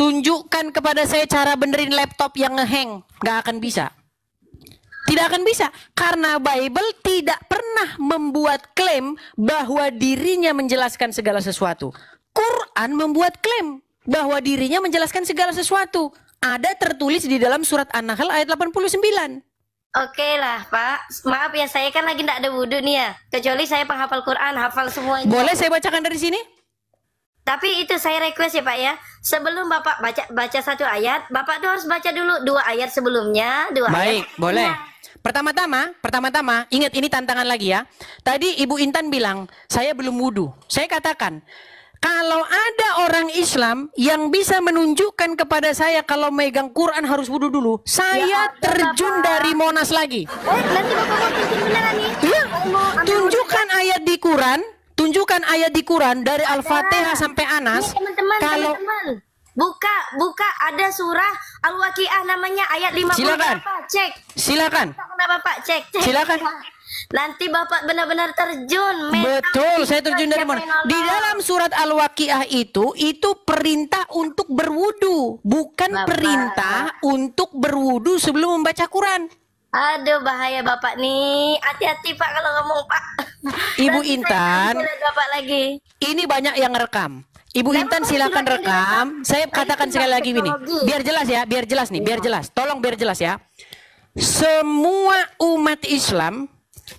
tunjukkan kepada saya cara benerin laptop yang ngehang, nggak akan bisa. Tidak akan bisa, karena Bible tidak pernah membuat klaim bahwa dirinya menjelaskan segala sesuatu. Quran membuat klaim bahwa dirinya menjelaskan segala sesuatu. Ada tertulis di dalam surat An-Nahl ayat 89. Oke lah Pak, maaf ya saya kan lagi tidak ada wudhu nih ya. Kecuali saya penghafal Quran, hafal semuanya. Boleh saya bacakan dari sini? Tapi itu saya request ya Pak ya. Sebelum Bapak baca satu ayat, Bapak tuh harus baca dulu 2 ayat sebelumnya. Baik, boleh. Pertama-tama, ingat ini tantangan lagi ya. Tadi Ibu Intan bilang, saya belum wudhu. Saya katakan, kalau ada orang Islam yang bisa menunjukkan kepada saya kalau megang Quran harus wudhu dulu, saya terjun dari Monas lagi. Nanti Bapak mau terjun beneran nih? Iya. Tunjukkan ayat di Quran dari Al-Fatihah sampai Anas. Teman-teman, buka ada surah Al-Waqiah namanya ayat 50. Silakan. Silakan. Bapak cek. Silakan. Nanti Bapak benar-benar terjun. Betul, saya terjun dari mana? Di dalam surat Al-Waqiah itu perintah untuk berwudu, bukan perintah untuk berwudu sebelum membaca Quran. Aduh, bahaya Bapak nih. Hati-hati Pak kalau ngomong Pak. Ibu Intan, Bapak lagi. ini banyak yang rekam. Ibu Intan silakan rekam. Saya katakan sekali lagi ini, biar jelas ya, biar jelas nih, biar jelas. Tolong biar jelas ya. Semua umat Islam,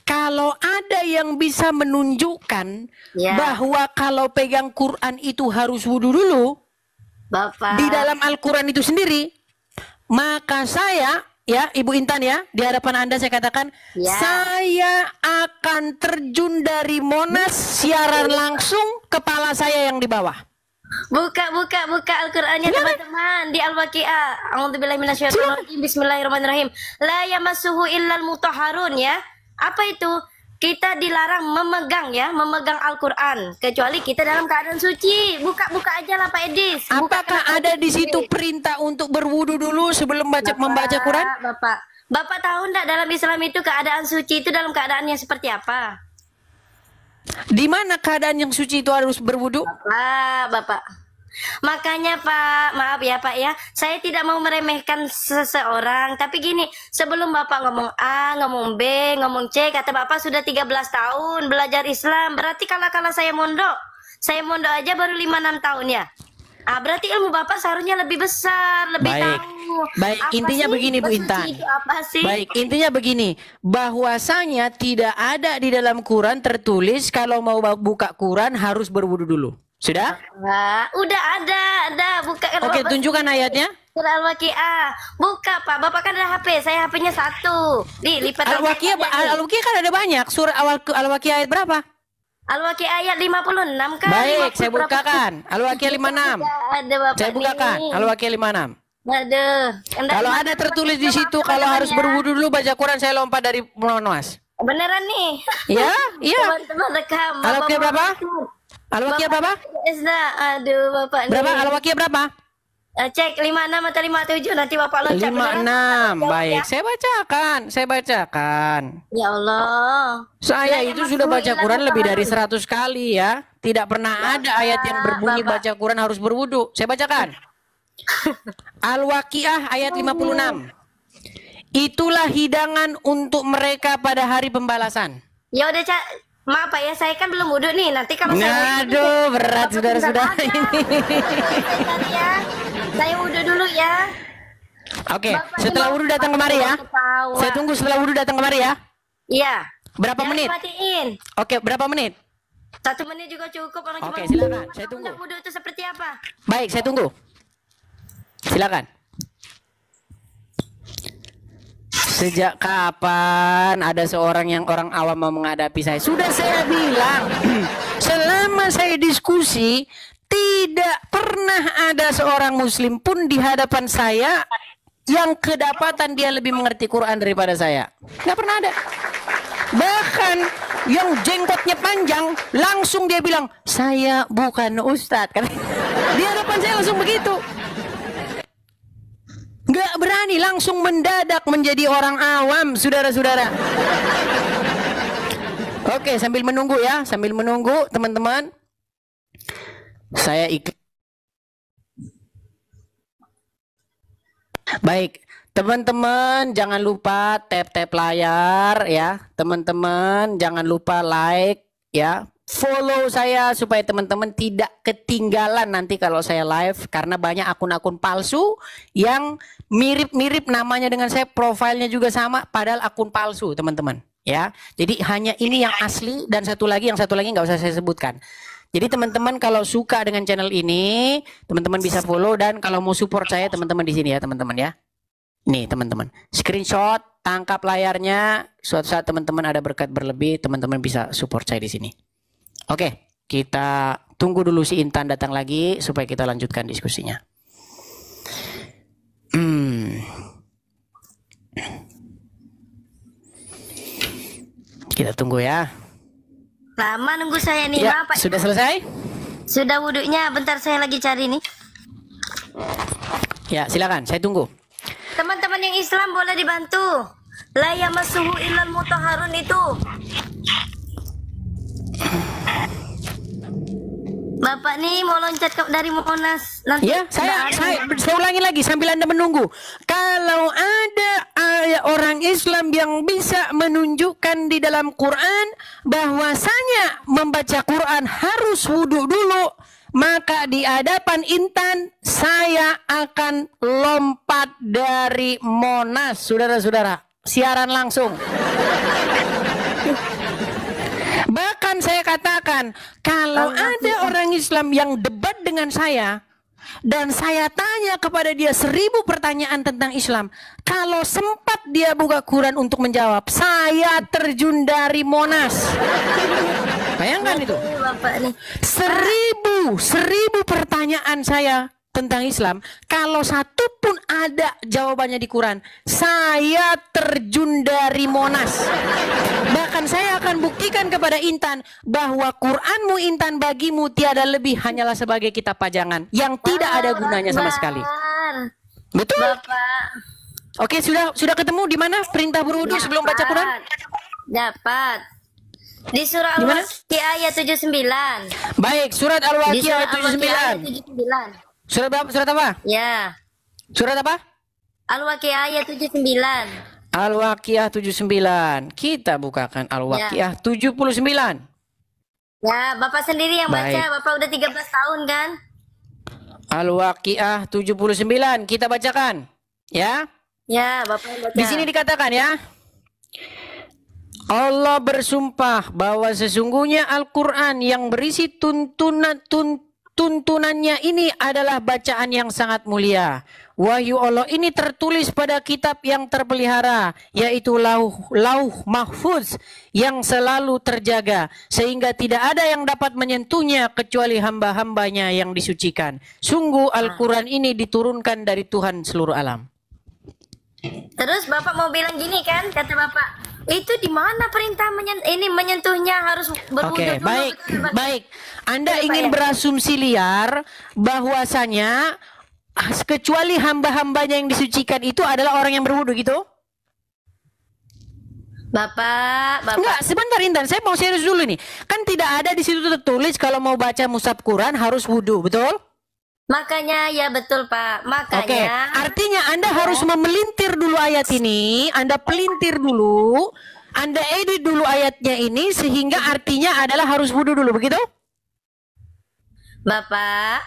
kalau ada yang bisa menunjukkan bahwa kalau pegang Quran itu harus wudhu dulu, Bapak, di dalam Al-Quran itu sendiri, maka saya, ya Ibu Intan ya, di hadapan Anda saya katakan, saya akan terjun dari Monas, siaran langsung, kepala saya yang di bawah. Buka Al-Qur'annya teman-teman di Al-Waqiah. A'udzubillahi minasyaitonirrajim. Bismillahirrahmanirrahim. La yamassuhu illal mutahharun ya. Apa itu? Kita dilarang memegang Al-Qur'an kecuali kita dalam keadaan suci. Buka aja lah Pak Edis. Apakah ada di situ perintah untuk berwudu dulu sebelum membaca Quran? Bapak tahu enggak dalam Islam itu keadaan suci itu dalam keadaannya seperti apa? Di mana keadaan yang suci itu harus berwudu? Bapak. Makanya Pak, maaf ya Pak ya, saya tidak mau meremehkan seseorang, tapi gini, sebelum Bapak ngomong A, ngomong B, ngomong C, kata Bapak sudah 13 tahun belajar Islam, berarti kalau saya mondok aja baru 5-6 tahun ya. Berarti ilmu Bapak seharusnya lebih besar, lebih tahu. Baik, intinya begini Bu Intan. Baik, intinya begini, bahwasanya tidak ada di dalam Quran tertulis kalau mau buka Quran harus berwudu dulu. Sudah? Udah ada. Buka. Oke, tunjukkan ayatnya. Surah Al-Waqiah. Buka, Pak. Bapak kan ada HP. Saya HP-nya 1. Lipat Al-Waqiah kan ada banyak. Surah Al-Waqiah ayat berapa? Al-Waqiah ayat 56 kan? Baik, saya bukakan. Al-Waqiah 56. Ada Bapak. Saya bukakan. Al-Waqiah 56. Aduh. Kalau ada tertulis di situ kalau harus berwudu dulu baca Quran, saya lompat dari Monas. Beneran nih? Iya. Teman-teman rekam. Al-Waqiah berapa? Al-Waqiah berapa? Aduh, Bapak nih. Berapa? Al-Waqiah berapa? Cek 56 atau 57 nanti Bapak loncat. 56. Baik, saya bacakan. Ya Allah. Saya itu sudah baca Quran lebih dari 100 kali ya. Tidak pernah ada ayat yang berbunyi baca Quran harus berwudu. Saya bacakan. Al-Waqiah ayat 56. Itulah hidangan untuk mereka pada hari pembalasan. Ya udah, maaf Pak ya, saya kan belum wudhu nih. Nanti kalau saya aduh, berat saudara-saudara ini. Saya wudhu dulu ya. Oke, setelah wudhu datang kemari ya. Saya tunggu setelah wudhu datang kemari ya. Iya. Berapa menit? Matiin. Oke, berapa menit? 1 menit juga cukup. Oke, silakan. Saya tunggu. Wudhu itu seperti apa? Baik, saya tunggu. Silakan. Sejak kapan ada seorang yang orang awam mau menghadapi saya? Sudah saya bilang, selama saya diskusi, tidak pernah ada seorang muslim pun di hadapan saya yang kedapatan dia lebih mengerti Quran daripada saya. Nggak pernah ada. Bahkan yang jenggotnya panjang, langsung dia bilang, saya bukan ustadz. Di hadapan saya langsung begitu. Nggak berani, langsung mendadak menjadi orang awam, saudara-saudara. Oke, sambil menunggu ya, sambil menunggu teman-teman. Saya ikut. Baik, teman-teman jangan lupa tap layar ya. Teman-teman jangan lupa like ya. Follow saya supaya teman-teman tidak ketinggalan nanti kalau saya live, karena banyak akun-akun palsu yang mirip-mirip namanya dengan saya, profilnya juga sama padahal akun palsu teman-teman ya. Jadi hanya ini yang asli dan yang satu lagi nggak usah saya sebutkan. Jadi teman-teman kalau suka dengan channel ini, teman-teman bisa follow, dan kalau mau support saya teman-teman di sini ya teman-teman ya. Nih teman-teman, screenshot, tangkap layarnya. Suatu saat teman-teman ada berkat berlebih, teman-teman bisa support saya di sini. Oke, kita tunggu dulu si Intan datang lagi supaya kita lanjutkan diskusinya. Kita tunggu ya. Lama nunggu saya nih, ya, Pak. Sudah selesai? Sudah wudhunya, bentar saya lagi cari nih. Ya, silakan, saya tunggu. Teman-teman yang Islam boleh dibantu. La yamassuhu illal mutahharun itu. Bapak nih mau loncat dari Monas nanti. Ya, saya ulangi lagi sambil Anda menunggu. Kalau ada orang Islam yang bisa menunjukkan di dalam Quran bahwasanya membaca Quran harus wudhu dulu, maka di hadapan Intan saya akan lompat dari Monas, saudara-saudara. Siaran langsung. Bahkan saya katakan, kalau ada orang Islam yang debat dengan saya dan saya tanya kepada dia 1000 pertanyaan tentang Islam, kalau sempat dia buka Quran untuk menjawab, saya terjun dari Monas. Bayangkan itu. 1000 pertanyaan saya tentang Islam, kalau satu pun ada jawabannya di Quran, saya terjun dari Monas. Bahkan saya akan buktikan kepada Intan bahwa Quranmu Intan bagimu tiada lebih, hanyalah sebagai kitab pajangan yang tidak ada gunanya sama sekali. Betul? Bapak. Oke, sudah ketemu di mana perintah berwudu sebelum baca Quran? Dapat. Di surah Al-Waqiah ayat 79. Baik, surat Al-Waqiah ayat 79. Surat apa? Ya. Surat apa? Al-Waqiah ayat 79. Al-Waqiah 79. Kita bukakan Al-Waqiah 79. Ya, Bapak sendiri yang baca. Bapak udah 13 tahun kan? Al-Waqiah 79. Kita bacakan. Ya? Ya, Bapak yang baca. Di sini dikatakan ya. Allah bersumpah bahwa sesungguhnya Al-Quran yang berisi tuntunannya ini adalah bacaan yang sangat mulia. Wahyu Allah ini tertulis pada kitab yang terpelihara, yaitu lauh mahfuz yang selalu terjaga, sehingga tidak ada yang dapat menyentuhnya kecuali hamba-hambanya yang disucikan. Sungguh Al-Quran ini diturunkan dari Tuhan seluruh alam. Terus Bapak mau bilang gini kan, kata Bapak, itu di mana perintah menyentuhnya harus berwudu dulu? Baik, baik. Anda ingin berasumsi liar bahwasanya kecuali hamba-hambanya yang disucikan itu adalah orang yang berwudu gitu? Bapak. Enggak, sebentar Intan, saya mau serius dulu nih. Kan tidak ada di situ tertulis kalau mau baca mushaf Quran harus wudu, betul? Makanya ya betul Pak. Makanya. Artinya Anda harus memelintir dulu ayat ini. Anda pelintir dulu. Anda edit dulu ayatnya ini sehingga artinya adalah harus wudu dulu, begitu? Bapak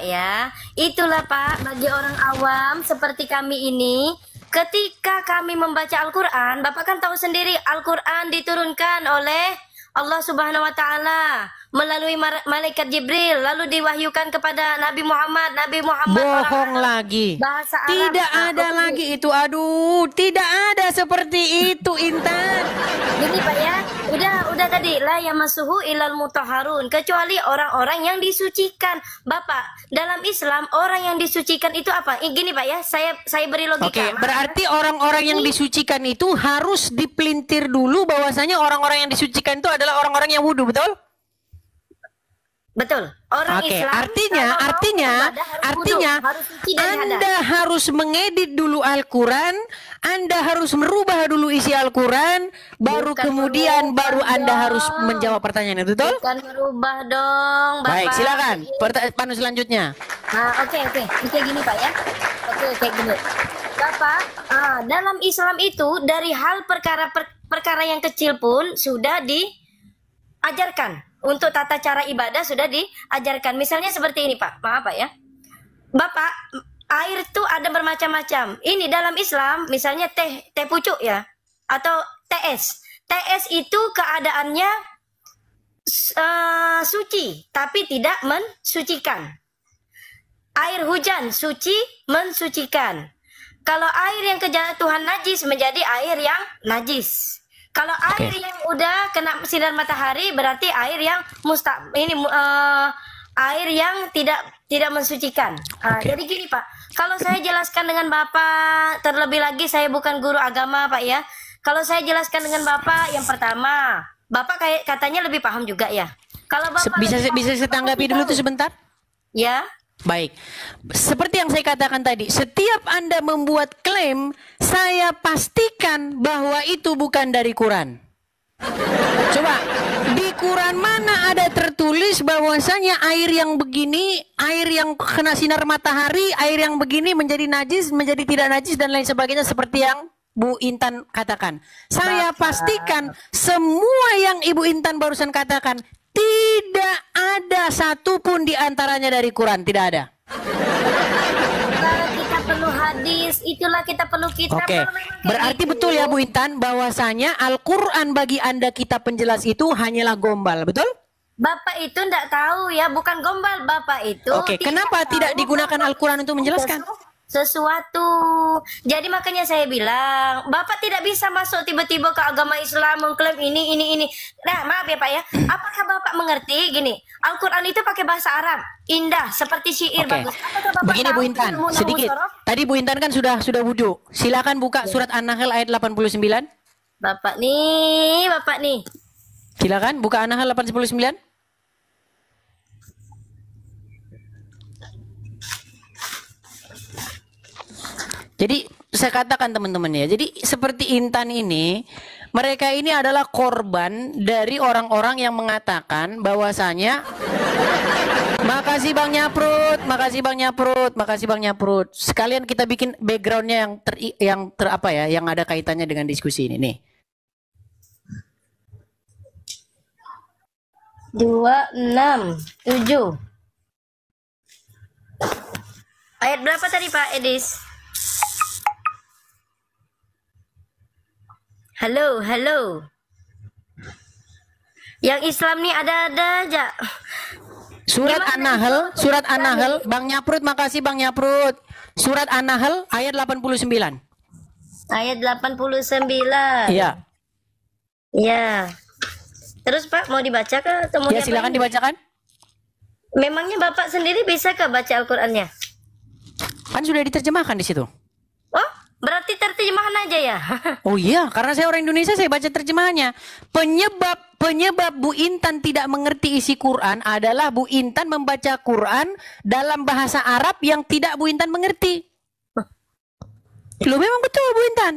ya. Itulah Pak, bagi orang awam seperti kami ini, ketika kami membaca Al-Quran, Bapak kan tahu sendiri Al-Quran diturunkan oleh Allah Subhanahu wa Ta'ala melalui malaikat Jibril, lalu diwahyukan kepada Nabi Muhammad. Bohong lagi. Bahasa Arab. Tidak ada lagi itu. Aduh, tidak ada seperti itu, Intan. Gini Pak ya, udah tadi la yamassuhu ilal mutahharun, kecuali orang-orang yang disucikan. Bapak, dalam Islam orang yang disucikan itu apa? Gini Pak ya, saya beri logika. Berarti orang-orang yang disucikan itu harus dipelintir dulu bahwasanya orang-orang yang disucikan itu adalah orang-orang yang wudu, betul? Betul. Orang Islam artinya Anda harus mengedit dulu Al-Quran, Anda harus merubah dulu isi Al-Quran, baru Anda harus menjawab pertanyaan itu, betul? Bukan merubah dong, Bapak. Baik, silakan. Pertanyaan selanjutnya. Oke. Gini Pak ya. Oke, gini. Bapak, dalam Islam itu dari hal perkara yang kecil pun sudah diajarkan. Untuk tata cara ibadah sudah diajarkan. Misalnya seperti ini Pak, maaf Pak ya. Bapak, air itu ada bermacam-macam. Ini dalam Islam, misalnya teh pucuk ya, atau TS. TS itu keadaannya suci, tapi tidak mensucikan. Air hujan suci, mensucikan. Kalau air yang kejatuhan najis menjadi air yang najis. Kalau air yang udah kena sinar matahari berarti air yang air yang tidak mensucikan. Jadi gini Pak, kalau saya jelaskan dengan Bapak, terlebih lagi saya bukan guru agama Pak ya. Kalau saya jelaskan dengan Bapak, yang pertama, Bapak katanya lebih paham juga ya. Kalau Bapak bisa saya tanggapi dulu tuh sebentar? Ya. Baik, seperti yang saya katakan tadi, setiap Anda membuat klaim, saya pastikan bahwa itu bukan dari Quran. Coba, di Quran mana ada tertulis bahwasanya air yang begini, air yang kena sinar matahari, air yang begini menjadi najis, menjadi tidak najis, dan lain sebagainya seperti yang Bu Intan katakan. Saya pastikan semua yang Ibu Intan barusan katakan tidak ada satupun di antaranya dari Quran, tidak ada. Kita perlu hadis, itulah kita perlu kitab. Berarti betul ya Bu Intan bahwasanya Al-Quran bagi Anda kitab penjelas itu hanyalah gombal, betul? Bapak itu tidak tahu ya, bukan gombal. Bapak itu kenapa tidak digunakan Al-Quran untuk menjelaskan sesuatu? Jadi makanya saya bilang, Bapak tidak bisa masuk tiba-tiba ke agama Islam mengklaim ini. Nah, maaf ya Pak ya. Apakah Bapak mengerti gini? Al-Quran itu pakai bahasa Arab, indah seperti syair bagus. Begini Bu Intan, sedikit. Tadi Bu Intan kan sudah wudu. Silakan buka surat An-Nahl ayat 89. Bapak nih. Silakan buka An-Nahl 89. Jadi saya katakan teman-teman ya, jadi seperti Intan ini, mereka ini adalah korban dari orang-orang yang mengatakan bahwasanya makasih Bang Nyaprut, sekalian kita bikin backgroundnya yang ada kaitannya dengan diskusi ini nih. 267 ayat berapa tadi Pak Edis? Halo. Yang Islam nih ada-ada aja. Surat An-Nahl, surat An-Nahl, Bang Nyaprut, makasih Bang Nyaprut. Surat An-Nahl ayat 89. Ayat 89. Iya. Ya. Terus Pak mau dibaca kah atau mau Ya silakan dibacakan. Memangnya Bapak sendiri bisa kah baca Al-Qur'annya? Kan sudah diterjemahkan di situ. Oh, berarti terjemahan aja ya? Oh iya, karena saya orang Indonesia, saya baca terjemahannya. Penyebab Bu Intan tidak mengerti isi Quran adalah Bu Intan membaca Quran dalam bahasa Arab yang tidak Bu Intan mengerti. Loh memang betul Bu Intan.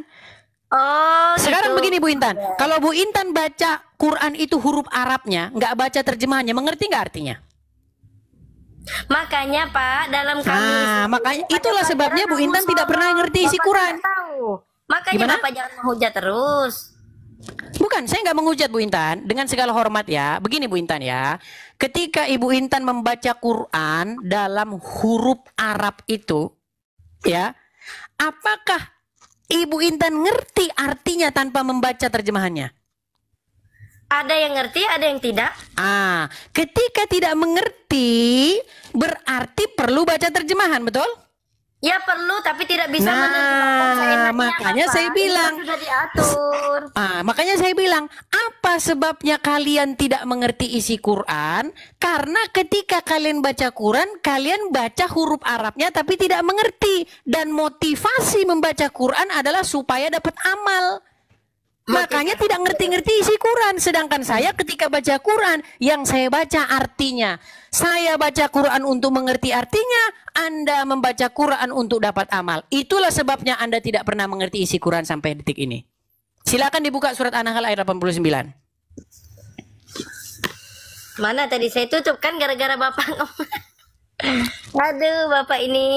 Oh, sekarang gitu. begini Bu Intan, kalau Bu Intan baca Quran itu huruf Arabnya, nggak baca terjemahannya, mengerti nggak artinya? Makanya Pak, dalam kami makanya itulah sebabnya Bu Intan tidak pernah ngerti isi Quran. Makanya Gimana? Bapak jangan menghujat terus. Bukan, saya nggak menghujat Bu Intan. Dengan segala hormat ya, begini Bu Intan ya. Ketika Ibu Intan membaca Quran dalam huruf Arab itu, ya, apakah Ibu Intan ngerti artinya tanpa membaca terjemahannya? Ada yang ngerti, ada yang tidak. Ketika tidak mengerti, berarti perlu baca terjemahan, betul? Ya perlu, tapi tidak bisa makanya saya bilang sudah diatur. Makanya saya bilang, apa sebabnya kalian tidak mengerti isi Quran? Karena ketika kalian baca Quran, kalian baca huruf Arabnya tapi tidak mengerti. Dan motivasi membaca Quran adalah supaya dapat amal. Makanya tidak ngerti-ngerti isi Quran. Sedangkan saya ketika baca Quran, yang saya baca artinya. Saya baca Quran untuk mengerti artinya, Anda membaca Quran untuk dapat amal. Itulah sebabnya Anda tidak pernah mengerti isi Quran sampai detik ini. Silakan dibuka surat An-Nahl ayat 89. Mana tadi saya tutup kan gara-gara Bapak ngomong. Aduh, Bapak ini.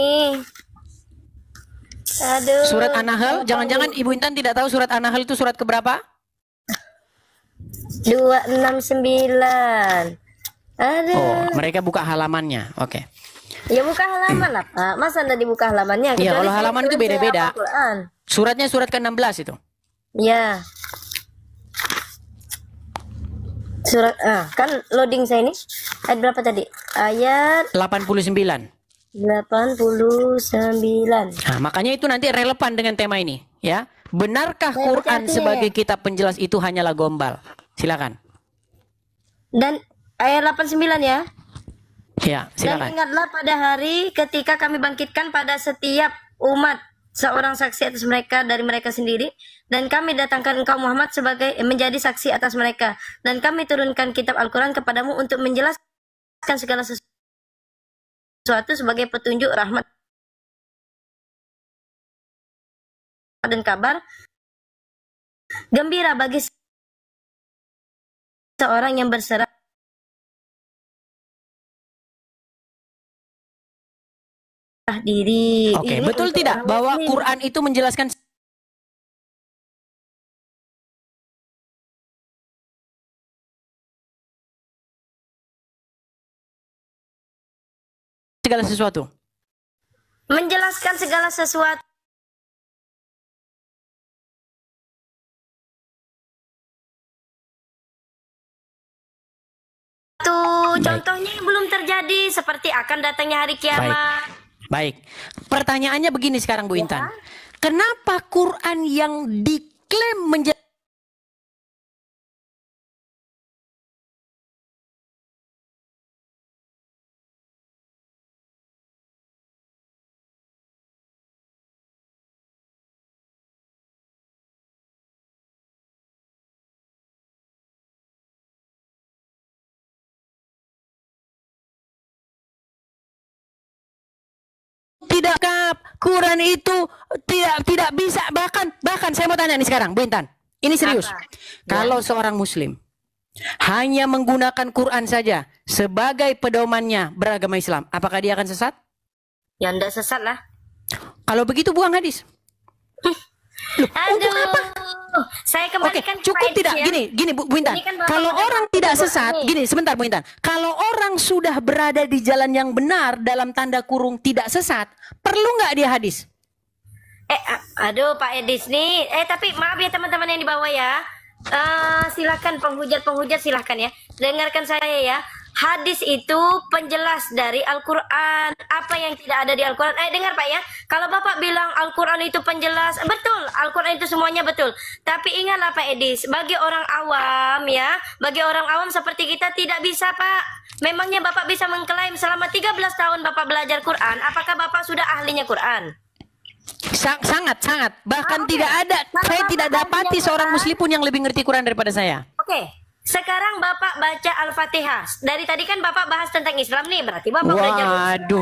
Aduh. Surat An-Nahl, jangan-jangan Ibu Intan tidak tahu surat An-Nahl itu surat keberapa? 269. Aduh. Oh, mereka buka halamannya. Oke. Ya buka halaman lah Pak. Masa Anda dibuka halamannya? Iya, kalau halaman itu beda-beda. Suratnya surat ke-16 itu. Ya. Surat kan loading saya ini. Ayat berapa tadi? Ayat 89. 89. Nah, makanya itu nanti relevan dengan tema ini, ya. Benarkah Quran sebagai kitab penjelas itu hanyalah gombal? Silakan. Dan ayat 89 ya. Ya, silakan. Dan ingatlah pada hari ketika kami bangkitkan pada setiap umat seorang saksi atas mereka dari mereka sendiri, dan kami datangkan engkau Muhammad sebagai menjadi saksi atas mereka, dan kami turunkan kitab Al-Quran kepadamu untuk menjelaskan segala sesuatu sebagai petunjuk, rahmat dan kabar gembira bagi seorang yang berserah diri. Oke, betul tidak bahwa Quran itu menjelaskan segala sesuatu? Menjelaskan segala sesuatu. Contohnya yang belum terjadi, seperti akan datangnya hari kiamat. Baik. Pertanyaannya begini sekarang Bu Intan. Kenapa Quran yang diklaim menjadi tidak kap, Quran itu tidak bisa, bahkan saya mau tanya nih sekarang Bu Intan, ini serius. Kalau seorang muslim hanya menggunakan Quran saja sebagai pedomannya beragama Islam, apakah dia akan sesat? Ya enggak sesat lah. Kalau begitu buang hadis. Loh, untuk apa? Saya kembalikan cukup tidak? Gini Bu Intan. Kalau orang tidak sesat, gini sebentar Bu Intan. Kalau orang sudah berada di jalan yang benar dalam tanda kurung tidak sesat, perlu nggak dia hadis? Aduh Pak Edis nih. Tapi maaf ya teman-teman yang di bawah ya. Silakan penghujat silahkan ya. Dengarkan saya ya. hadis itu penjelas dari Al-Quran. Apa yang tidak ada di Al-Quran. Dengar Pak ya. Kalau Bapak bilang Al-Quran itu penjelas, betul. Al-Quran itu semuanya betul. Tapi ingatlah Pak Edis, bagi orang awam ya, bagi orang awam seperti kita tidak bisa Pak. Memangnya Bapak bisa mengklaim selama 13 tahun Bapak belajar Quran, apakah Bapak sudah ahlinya Quran? Sangat. Bahkan tidak ada, saya tidak dapati seorang muslim pun yang lebih ngerti Quran daripada saya. Oke. Sekarang Bapak baca Al-Fatihah. Dari tadi kan Bapak bahas tentang Islam nih, berarti Bapak belajar Islam.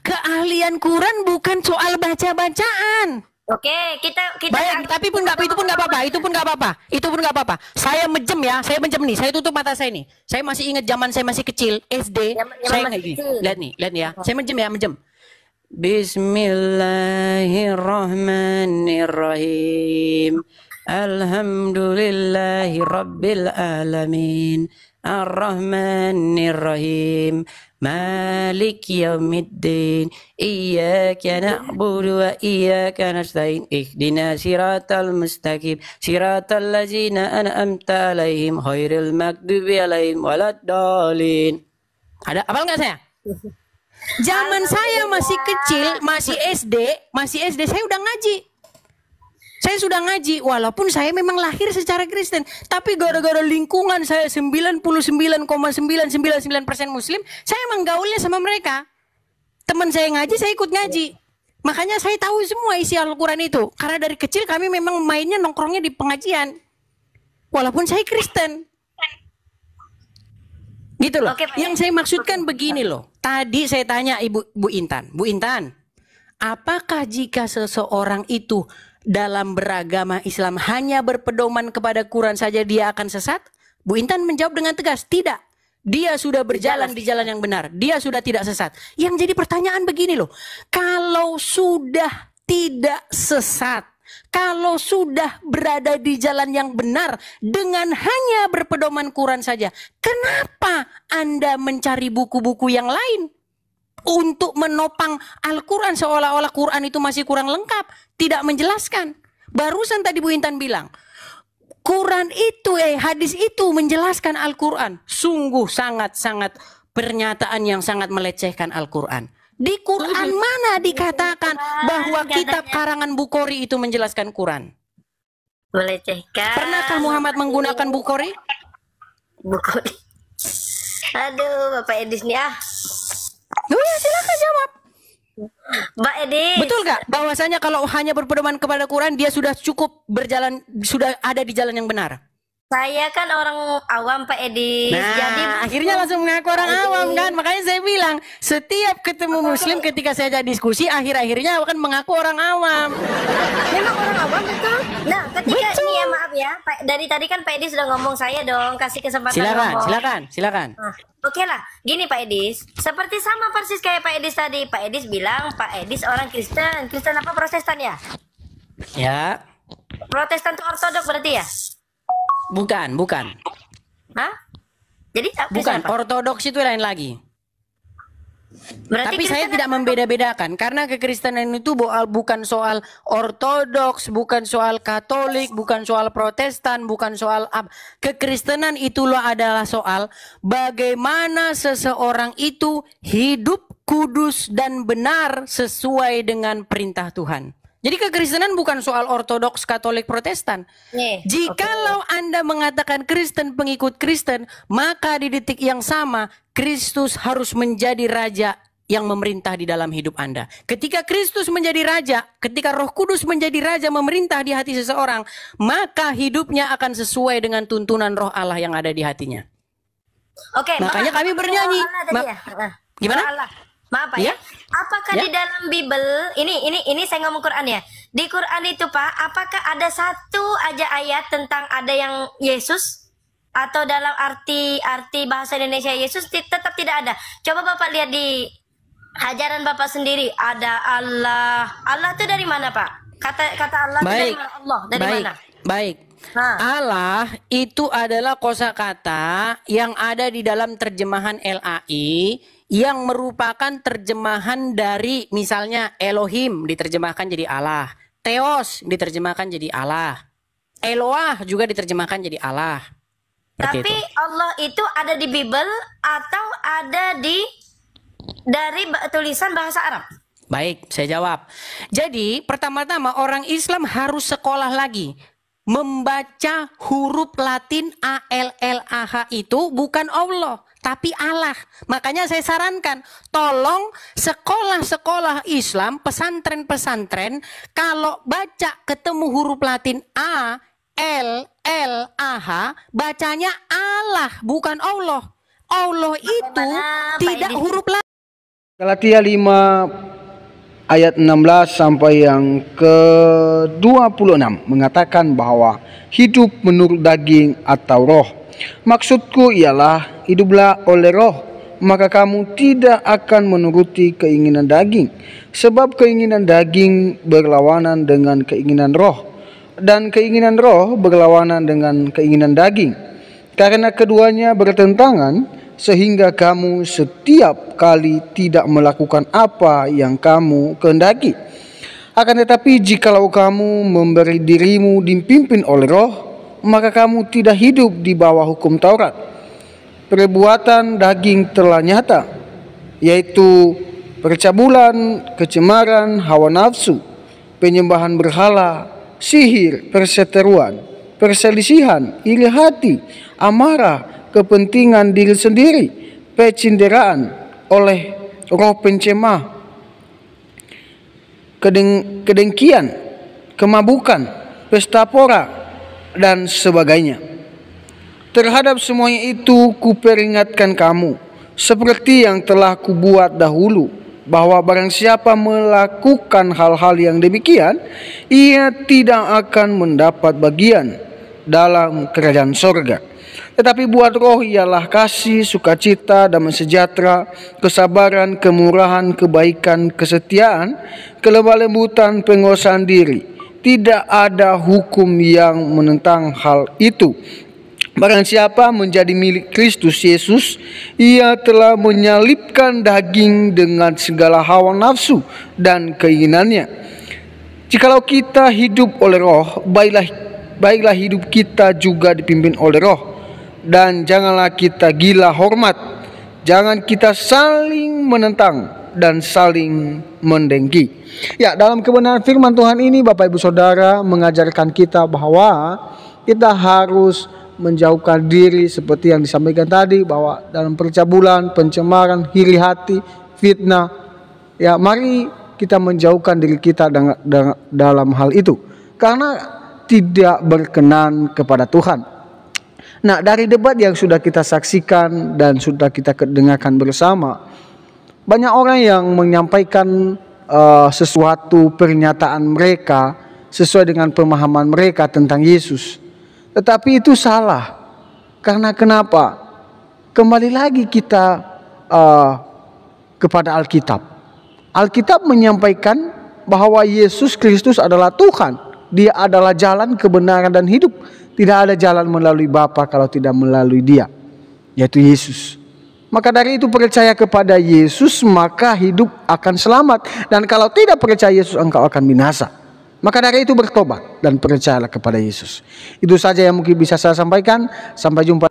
Keahlian Quran bukan soal baca-bacaan. Oke, kita baik, tapi itu pun nggak apa-apa. Saya menjem ya, saya menjem nih. Saya tutup mata saya nih. Saya masih ingat zaman saya masih kecil, SD. Saya nggak gini. Lihat nih ya. Saya menjem. Bismillahirrahmanirrahim. Alhamdulillahi Rabbil Alamin. Ar-Rahmanir-Rahim. Malik Yaumiddin. Iyyaka na'budu wa iyyaka nasta'in. Ihdina siratal mustaqim. Siratal ladzina an'amta 'alaihim ghairil maghdubi 'alaihim waladdallin. Ada hafal nggak saya? Zaman saya masih kecil, masih SD saya udah ngaji. Saya sudah ngaji, walaupun saya memang lahir secara Kristen. Tapi gara-gara lingkungan saya 99,999% Muslim, saya emang gaulnya sama mereka. Teman saya ngaji, saya ikut ngaji. Makanya saya tahu semua isi Al-Quran itu. Karena dari kecil kami memang mainnya nongkrongnya di pengajian. Walaupun saya Kristen. Gitu loh. Yang saya maksudkan begini loh. Tadi saya tanya Bu Intan. Bu Intan, apakah jika seseorang itu dalam beragama Islam hanya berpedoman kepada Quran saja dia akan sesat? Bu Intan menjawab dengan tegas, tidak. Dia sudah berjalan di jalan yang benar. Dia sudah tidak sesat. Yang jadi pertanyaan begini loh. Kalau sudah tidak sesat, kalau sudah berada di jalan yang benar dengan hanya berpedoman Quran saja, kenapa Anda mencari buku-buku yang lain untuk menopang Al-Quran seolah-olah Quran itu masih kurang lengkap, tidak menjelaskan? Barusan tadi Bu Intan bilang, Quran itu, hadis itu menjelaskan Al-Quran. Sungguh sangat-sangat pernyataan yang sangat melecehkan Al-Quran. Di Quran mana dikatakan bahwa kitab karangan Bukhari itu menjelaskan Quran? Melecehkan. Pernahkah Muhammad menggunakan Bukhari? Bukhari. Aduh, Bapak Edis nih ah. Oh ya, silakan jawab. Mbak Edis. Betul gak bahwasanya kalau hanya berpedoman kepada Quran dia sudah cukup berjalan, sudah ada di jalan yang benar? Saya kan orang awam Pak Edis. Nah, jadi akhirnya langsung mengaku orang awam kan. Makanya saya bilang setiap ketemu Muslim ketika saya ajak diskusi akhir-akhirnya akan mengaku orang awam. Memang orang awam betul. Nah, ketika ini ya maaf ya, Pak, dari tadi kan Pak Edis sudah ngomong, saya dong kasih kesempatan ngomong. Silakan. Nah, Oke lah, gini Pak Edis, seperti sama persis kayak Pak Edis tadi. Pak Edis bilang Pak Edis orang Kristen. Kristen apa, Protestan ya? Ya. Protestan itu ortodok berarti ya? Bukan. Hah? Jadi bukan, apa? ortodoks itu lain lagi. Berarti tapi saya tidak membeda-bedakan karena kekristenan itu bukan soal ortodoks, bukan soal Katolik, bukan soal Protestan, bukan soal kekristenan itulah adalah soal bagaimana seseorang itu hidup kudus dan benar sesuai dengan perintah Tuhan. Jadi kekristenan bukan soal ortodoks, Katolik, Protestan. Jikalau Anda mengatakan Kristen, pengikut Kristen, maka di detik yang sama Kristus harus menjadi raja yang memerintah di dalam hidup Anda. Ketika Kristus menjadi raja, ketika Roh Kudus menjadi raja memerintah di hati seseorang, maka hidupnya akan sesuai dengan tuntunan Roh Allah yang ada di hatinya. Makanya kami bernyanyi. Gimana? Maaf Pak ya. Apakah di dalam Bible ini saya ngomong Quran ya. Di Quran itu Pak, apakah ada satu aja ayat tentang ada yang Yesus? Atau dalam arti bahasa Indonesia Yesus tetap tidak ada. Coba Bapak lihat di ajaran Bapak sendiri, ada Allah. Allah itu dari mana Pak? Kata Allah itu dari mana? Allah dari mana? Baik. Allah itu adalah kosakata yang ada di dalam terjemahan LAI yang merupakan terjemahan dari misalnya Elohim diterjemahkan jadi Allah, Theos diterjemahkan jadi Allah, Eloah juga diterjemahkan jadi Allah. Tapi Allah itu ada di Bible atau ada dari tulisan bahasa Arab? Baik, saya jawab. Jadi pertama-tama orang Islam harus sekolah lagi. Membaca huruf Latin ALLAH itu bukan Allah, tapi Allah. Makanya saya sarankan, tolong sekolah-sekolah Islam, pesantren-pesantren, kalau baca ketemu huruf Latin ALLAH, bacanya Allah, bukan Allah. Allah itu tidak huruf Latin. Galatia 5 ayat 16 sampai yang ke-26 mengatakan bahwa hidup menurut daging atau roh. Maksudku ialah hiduplah oleh roh, maka kamu tidak akan menuruti keinginan daging. Sebab keinginan daging berlawanan dengan keinginan roh, dan keinginan roh berlawanan dengan keinginan daging. Karena keduanya bertentangan, sehingga kamu setiap kali tidak melakukan apa yang kamu kehendaki. Akan tetapi jikalau kamu memberi dirimu dipimpin oleh roh, maka kamu tidak hidup di bawah hukum Taurat. Perbuatan daging telah nyata, yaitu percabulan, kecemaran, hawa nafsu, penyembahan berhala, sihir, perseteruan, perselisihan, iri hati, amarah, kepentingan diri sendiri, pecinderaan oleh roh pencemah, kedengkian, kemabukan, pesta pora, dan sebagainya. Terhadap semuanya itu kuperingatkan kamu, seperti yang telah kubuat dahulu, bahwa barang siapa melakukan hal-hal yang demikian, ia tidak akan mendapat bagian dalam kerajaan sorga. Tetapi buat roh ialah kasih, sukacita, damai sejahtera, kesabaran, kemurahan, kebaikan, kesetiaan, kelemah lembutan, penguasaan diri. Tidak ada hukum yang menentang hal itu. Barang siapa menjadi milik Kristus Yesus, ia telah menyalibkan daging dengan segala hawa nafsu dan keinginannya. Jikalau kita hidup oleh roh, baiklah hidup kita juga dipimpin oleh roh. Dan janganlah kita gila hormat, jangan kita saling menentang dan saling mendengki. Ya, dalam kebenaran firman Tuhan ini Bapak Ibu Saudara mengajarkan kita bahwa kita harus menjauhkan diri seperti yang disampaikan tadi, bahwa dalam percabulan, pencemaran, iri hati, fitnah, ya mari kita menjauhkan diri kita dalam hal itu, karena tidak berkenan kepada Tuhan. Nah, dari debat yang sudah kita saksikan dan sudah kita dengarkan bersama, banyak orang yang menyampaikan sesuatu pernyataan mereka sesuai dengan pemahaman mereka tentang Yesus. Tetapi itu salah. Karena kenapa? Kembali lagi kita kepada Alkitab. Alkitab menyampaikan bahwa Yesus Kristus adalah Tuhan. Dia adalah jalan, kebenaran, dan hidup. Tidak ada jalan melalui Bapa kalau tidak melalui Dia, yaitu Yesus. Maka dari itu percaya kepada Yesus, maka hidup akan selamat. Dan kalau tidak percaya Yesus, engkau akan binasa. Maka dari itu bertobat dan percayalah kepada Yesus. Itu saja yang mungkin bisa saya sampaikan. Sampai jumpa.